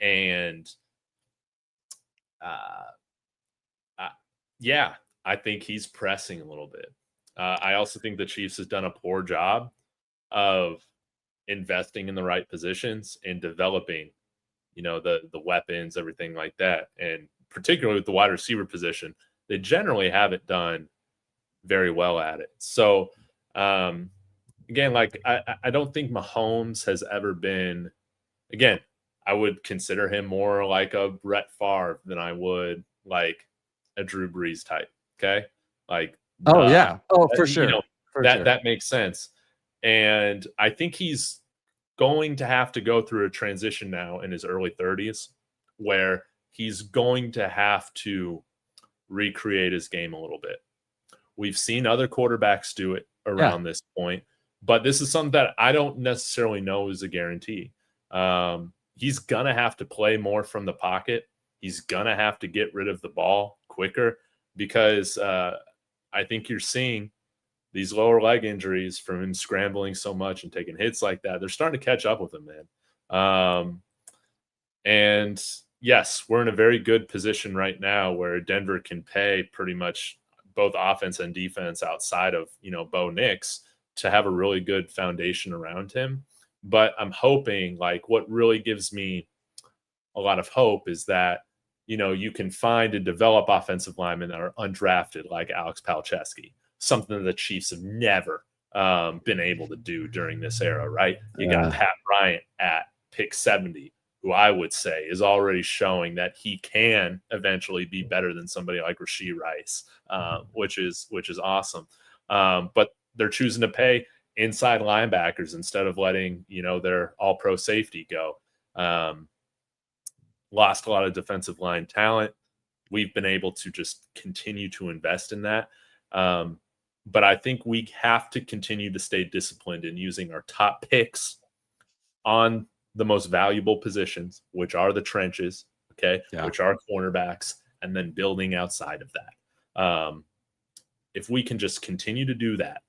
And yeah, I think he's pressing a little bit. I also think the Chiefs has done a poor job of investing in the right positions and developing, the weapons, everything like that. And particularly with the wide receiver position, they generally haven't done very well at it. So, again, like I don't think Mahomes has ever been, again, I would consider him more like a Brett Favre than I would like a Drew Brees type. Okay. Like, yeah. Oh, for sure. That makes sense. And I think he's going to have to go through a transition now in his early 30s where he's going to have to recreate his game a little bit. We've seen other quarterbacks do it around this point, but this is something that I don't necessarily know is a guarantee. He's going to have to play more from the pocket. He's going to have to get rid of the ball quicker because I think you're seeing these lower leg injuries from him scrambling so much and taking hits like that. They're starting to catch up with him, man. And yes, we're in a very good position right now where Denver can pay pretty much both offense and defense outside of, Bo Nix to have a really good foundation around him. But I'm hoping, like, what really gives me a lot of hope is that, you can find and develop offensive linemen that are undrafted, like Alex Palczewski, something that the Chiefs have never been able to do during this era, right? You got Pat Bryant at pick 70, who I would say is already showing that he can eventually be better than somebody like Rashee Rice, which is awesome. But they're choosing to pay inside linebackers instead of letting, their all-pro safety go. Lost a lot of defensive line talent. We've been able to just continue to invest in that. But I think we have to continue to stay disciplined in using our top picks on the most valuable positions, which are the trenches, which are cornerbacks, and then building outside of that. If we can just continue to do that,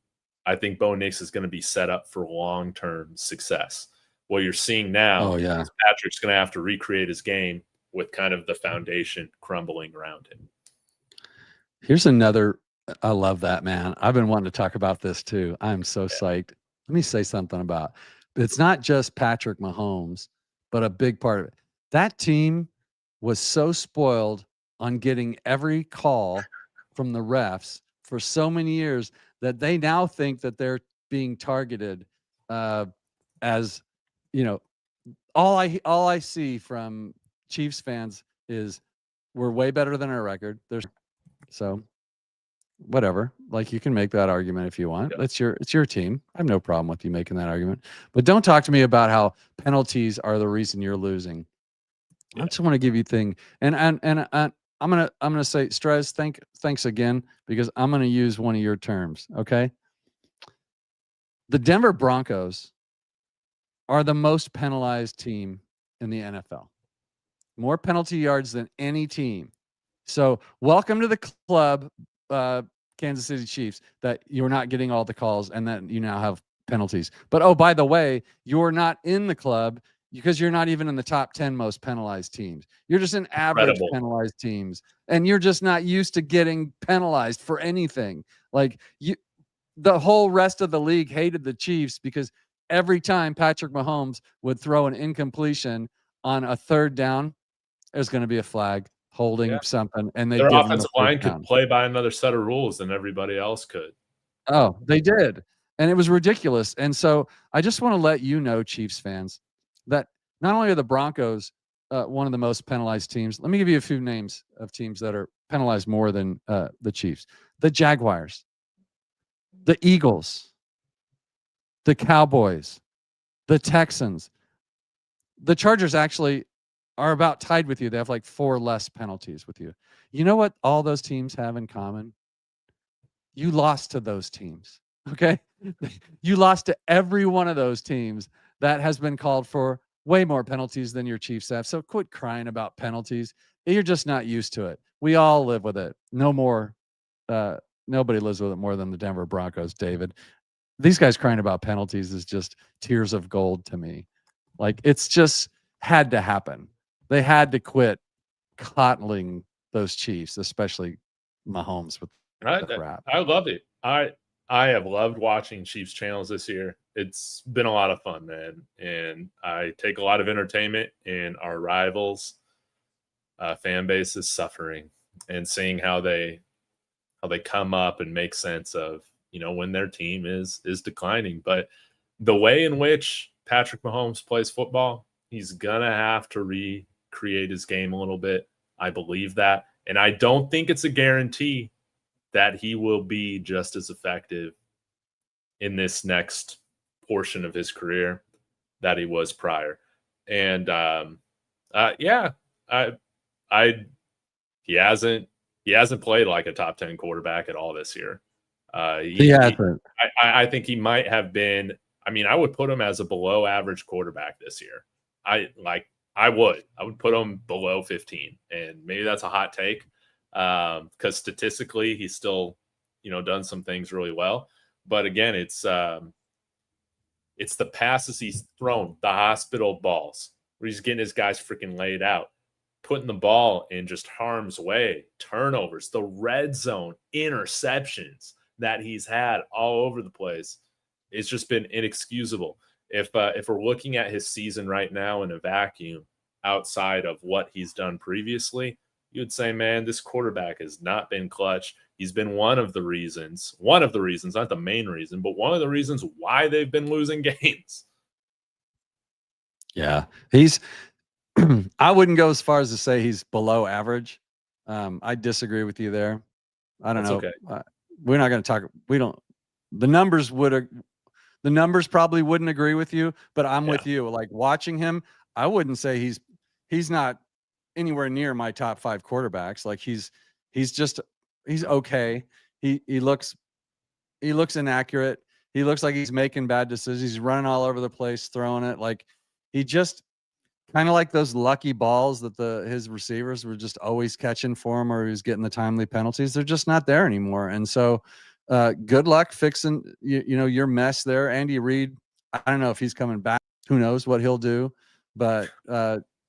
I think Bo Nix is going to be set up for long-term success. What you're seeing now is Patrick's going to have to recreate his game with kind of the foundation crumbling around him. Here's another. I love that, man. I've been wanting to talk about this too. I'm so psyched. Let me say something about it's not just Patrick Mahomes, but a big part of it. That team was so spoiled on getting every call from the refs for so many years that they now think that they're being targeted as, all I see from Chiefs fans is we're way better than our record. So whatever, like you can make that argument if you want. It's your team. I have no problem with you making that argument, but don't talk to me about how penalties are the reason you're losing. I just want to give you thing. And I'm gonna say, Strez, thanks again, because I'm gonna use one of your terms. Okay. The Denver Broncos are the most penalized team in the NFL. More penalty yards than any team. So welcome to the club, Kansas City Chiefs, that you're not getting all the calls and that you now have penalties. But, oh, by the way, you're not in the club because you're not even in the top 10 most penalized teams. You're just in average penalized teams. And you're just not used to getting penalized for anything. Like the whole rest of the league hated the Chiefs because every time Patrick Mahomes would throw an incompletion on a third down, there's going to be a flag holding something, and their offensive line could play by another set of rules than everybody else could. Oh, they did, and it was ridiculous. And so I just want to let you know, Chiefs fans, that not only are the Broncos one of the most penalized teams. Let me give you a few names of teams that are penalized more than the Chiefs. The Jaguars, the Eagles, the Cowboys, the Texans. The Chargers actually are about tied with you. They have like 4 less penalties with you. You know what all those teams have in common? You lost to those teams. Okay? You lost to every one of those teams that has been called for way more penalties than your Chiefs have. So quit crying about penalties. You're just not used to it. We all live with it. No more. Nobody lives with it more than the Denver Broncos, David. These guys crying about penalties is just tears of gold to me. Like, it's just had to happen. They had to quit coddling those Chiefs, especially Mahomes with the crap. I love it. I have loved watching Chiefs channels this year. It's been a lot of fun, man. And I take a lot of entertainment in our rivals' fan base is suffering, and seeing how they come up and make sense of, when their team is declining. But the way in which Patrick Mahomes plays football, he's gonna have to recreate his game a little bit. I believe that. And I don't think it's a guarantee that he will be just as effective in this next portion of his career that he was prior. And he hasn't played like a top 10 quarterback at all this year. He hasn't. I think he might have been. I mean, I would put him as a below average quarterback this year. I would put him below 15, and maybe that's a hot take, because statistically he's still, done some things really well. But again, it's the passes he's thrown, the hospital balls, where he's getting his guys freaking laid out, putting the ball in just harm's way, turnovers, the red zone, interceptions that he's had all over the place. It's just been inexcusable. If we're looking at his season right now in a vacuum, outside of what he's done previously, you'd say, man, this quarterback has not been clutch. He's been one of the reasons, not the main reason, but one of the reasons why they've been losing games. Yeah, he's I wouldn't go as far as to say he's below average. I disagree with you there. I don't know. Okay. We're not going to talk. The numbers probably wouldn't agree with you, but I'm with you. Like, watching him, I wouldn't say he's not anywhere near my top 5 quarterbacks. Like, he's okay. He looks inaccurate. He looks like he's making bad decisions. He's running all over the place, throwing it. Like, he just kind of like those lucky balls that his receivers were just always catching for him, or he was getting the timely penalties. They're just not there anymore. And so good luck fixing your mess there. Andy Reid, I don't know if he's coming back. Who knows what he'll do, but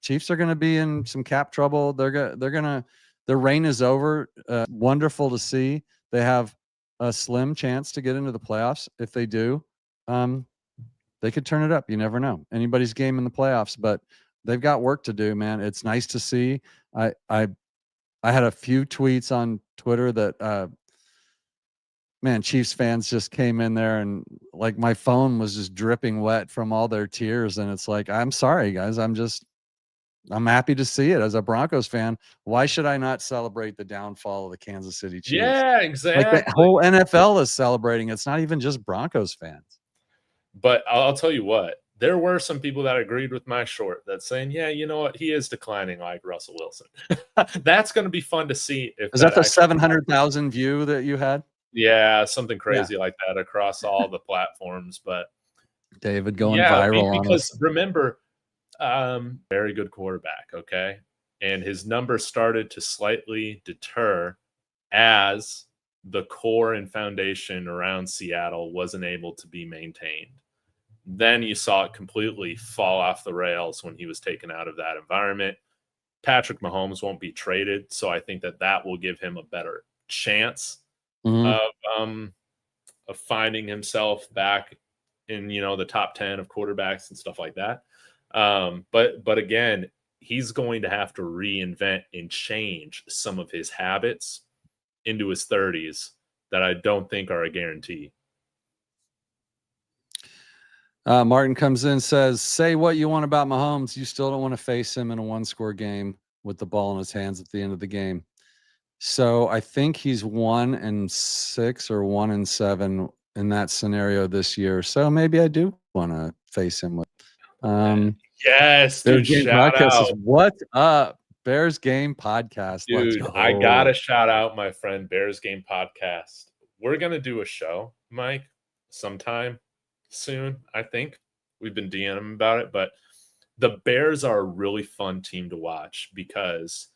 Chiefs are going to be in some cap trouble. Their reign is over. Wonderful to see. They have a slim chance to get into the playoffs. If they do, they could turn it up. You never know. Anybody's game in the playoffs, but they've got work to do, man. It's nice to see. I had a few tweets on Twitter that man, Chiefs fans just came in there, and like my phone was just dripping wet from all their tears. And it's like, I'm sorry, guys. I'm happy to see it as a Broncos fan. Why should I not celebrate the downfall of the Kansas City Chiefs? Yeah, exactly. Like, the whole NFL is celebrating. It's not even just Broncos fans. But I'll tell you what, there were some people that agreed with my short that's saying, yeah, you know what, he is declining like Russell Wilson. That's going to be fun to see. Is that the 700,000 view that you had? Yeah, something crazy like that across all the platforms. But David going viral because on us. Remember, very good quarterback, okay? And his numbers started to slightly deter as the core and foundation around Seattle wasn't able to be maintained. Then you saw it completely fall off the rails when he was taken out of that environment. Patrick Mahomes won't be traded, so I think that will give him a better chance of finding himself back in the top 10 of quarterbacks and stuff like that. But again, he's going to have to reinvent and change some of his habits into his 30s that I don't think are a guarantee. Martin comes in, says, say what you want about Mahomes. You still don't want to face him in a 1-score game with the ball in his hands at the end of the game. So I think he's 1-6 or 1-7 in that scenario this year. So maybe I do want to face him with. Yes, Bears dude. Game Shout Podcast out. is what's up? Bears Game Podcast. Let's Dude, go. I gotta shout out my friend Bears Game Podcast. We're gonna do a show, Mike, sometime soon. I think we've been DMing him about it, but the Bears are a really fun team to watch because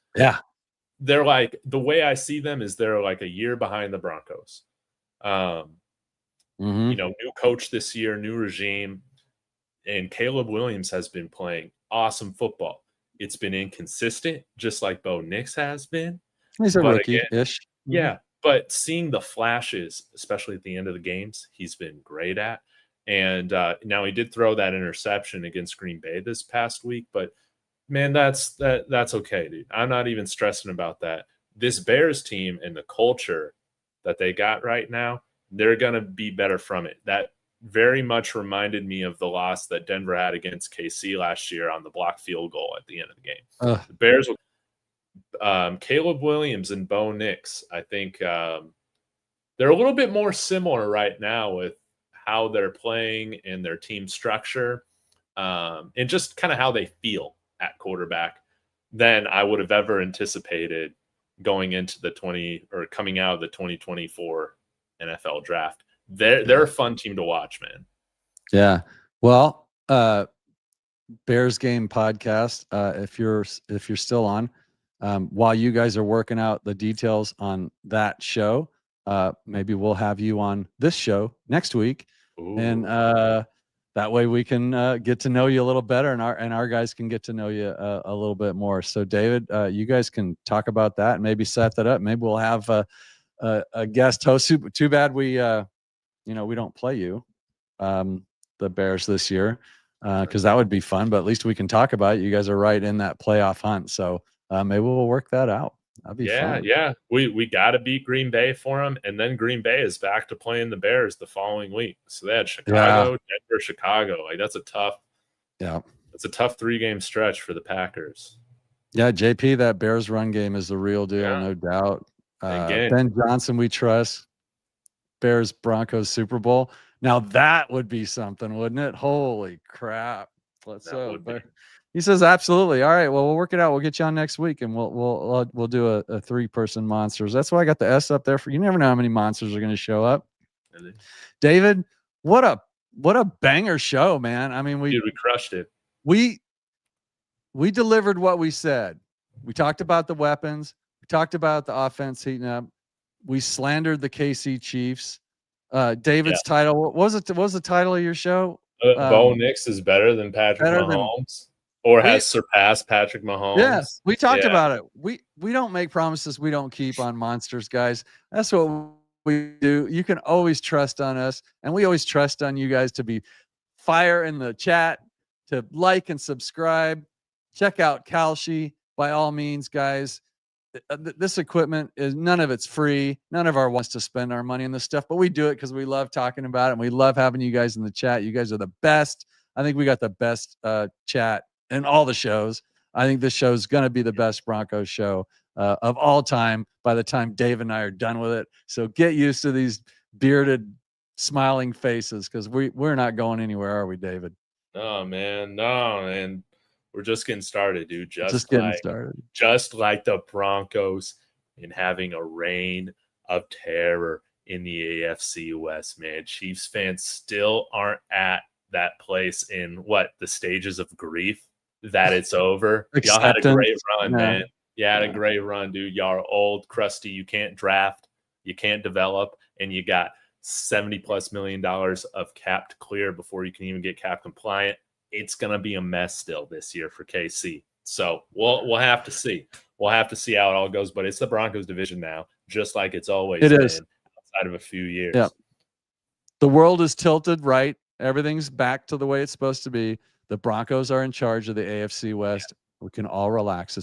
they're like, the way I see them is they're like a year behind the Broncos. You know, new coach this year, new regime, and Caleb Williams has been playing awesome football. It's been inconsistent, just like Bo Nix has been. He's a rookie-ish. Yeah, but seeing the flashes, especially at the end of the games, he's been great at. And now he did throw that interception against Green Bay this past week, but man, that's okay, dude. I'm not even stressing about that. This Bears team and the culture that they got right now, they're going to be better from it. That very much reminded me of the loss that Denver had against KC last year on the blocked field goal at the end of the game. The Bears with Caleb Williams and Bo Nix, I think they're a little bit more similar right now with how they're playing and their team structure, and just kind of how they feel at quarterback than I would have ever anticipated going into the coming out of the 2024 NFL draft. They're a fun team to watch, man. Yeah. Well, Bears Game Podcast, if you're still on, while you guys are working out the details on that show, maybe we'll have you on this show next week. Ooh. And that way we can get to know you a little better, and our guys can get to know you a little bit more. So David, you guys can talk about that and maybe set that up. Maybe we'll have a guest host. Too bad we we don't play you, the Bears this year, because that would be fun. But at least we can talk about it. You guys are right in that playoff hunt, so maybe we'll work that out. That'd be fun. Yeah. We got to beat Green Bay for them, and then Green Bay is back to playing the Bears the following week. So they had Chicago, Denver, Chicago. Like that's a tough 3-game stretch for the Packers. Yeah, JP, that Bears run game is the real deal, no doubt. Ben Johnson, we trust. Bears Broncos Super Bowl. Now that would be something, wouldn't it? Holy crap! He says absolutely. All right, well, we'll work it out. We'll get you on next week, and we'll do a 3-person monsters. That's why I got the S up there for you. Never know how many monsters are going to show up. Really? David, what a banger show, man! I mean, we crushed it. We delivered what we said. We talked about the weapons. We talked about the offense heating up. We slandered the KC Chiefs. David's title. What was the title of your show? Bo Nix is better than Patrick Mahomes, or has surpassed Patrick Mahomes. Yeah, we talked about it. We don't make promises we don't keep on monsters, guys. That's what we do. You can always trust on us, and we always trust on you guys to be fire in the chat, to like and subscribe. Check out Kalshi by all means, guys. This equipment is none of it's free. None of our wants to spend our money on this stuff, but we do it because we love talking about it, and we love having you guys in the chat. You guys are the best. I think we got the best chat in all the shows. I think this show is going to be the best Broncos show of all time by the time Dave and I are done with it. So get used to these bearded, smiling faces, because we're not going anywhere, are we, David? No, man. We're just getting started, dude. Just getting started. Just like the Broncos in having a reign of terror in the AFC West, man. Chiefs fans still aren't at that place in the stages of grief that it's over. Y'all had a great run, man. You had a great run, dude. Y'all are old, crusty. You can't draft, you can't develop, and you got $70+ million of cap to clear before you can even get cap compliant. It's going to be a mess still this year for KC. So we'll have to see. We'll have to see how it all goes. But it's the Broncos division now, just like it's always been outside of a few years. Yeah. The world is tilted right. Everything's back to the way it's supposed to be. The Broncos are in charge of the AFC West. We can all relax.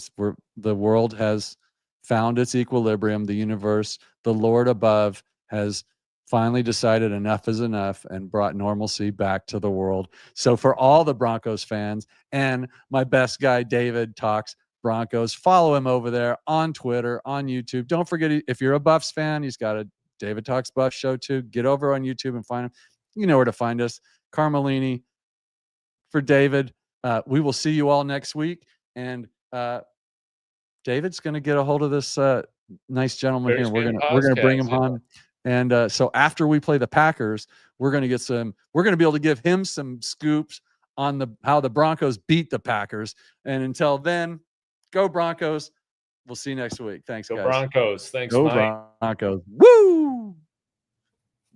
The world has found its equilibrium. The universe, the Lord above, has finally decided enough is enough and brought normalcy back to the world. So for all the Broncos fans and my best guy, David Talks Broncos, follow him over there on Twitter, on YouTube. Don't forget, if you're a Buffs fan, he's got a David Talks Buffs show too. Get over on YouTube and find him. You know where to find us. Carmelini for David. We will see you all next week. And David's going to get a hold of this nice gentleman here. We're going to bring him on. And so after we play the Packers, we're going to be able to give him some scoops on how the Broncos beat the Packers. And until then, go Broncos. We'll see you next week. Thanks, guys. Go Broncos. Thanks, Go Mike. Broncos. Woo!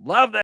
Love that.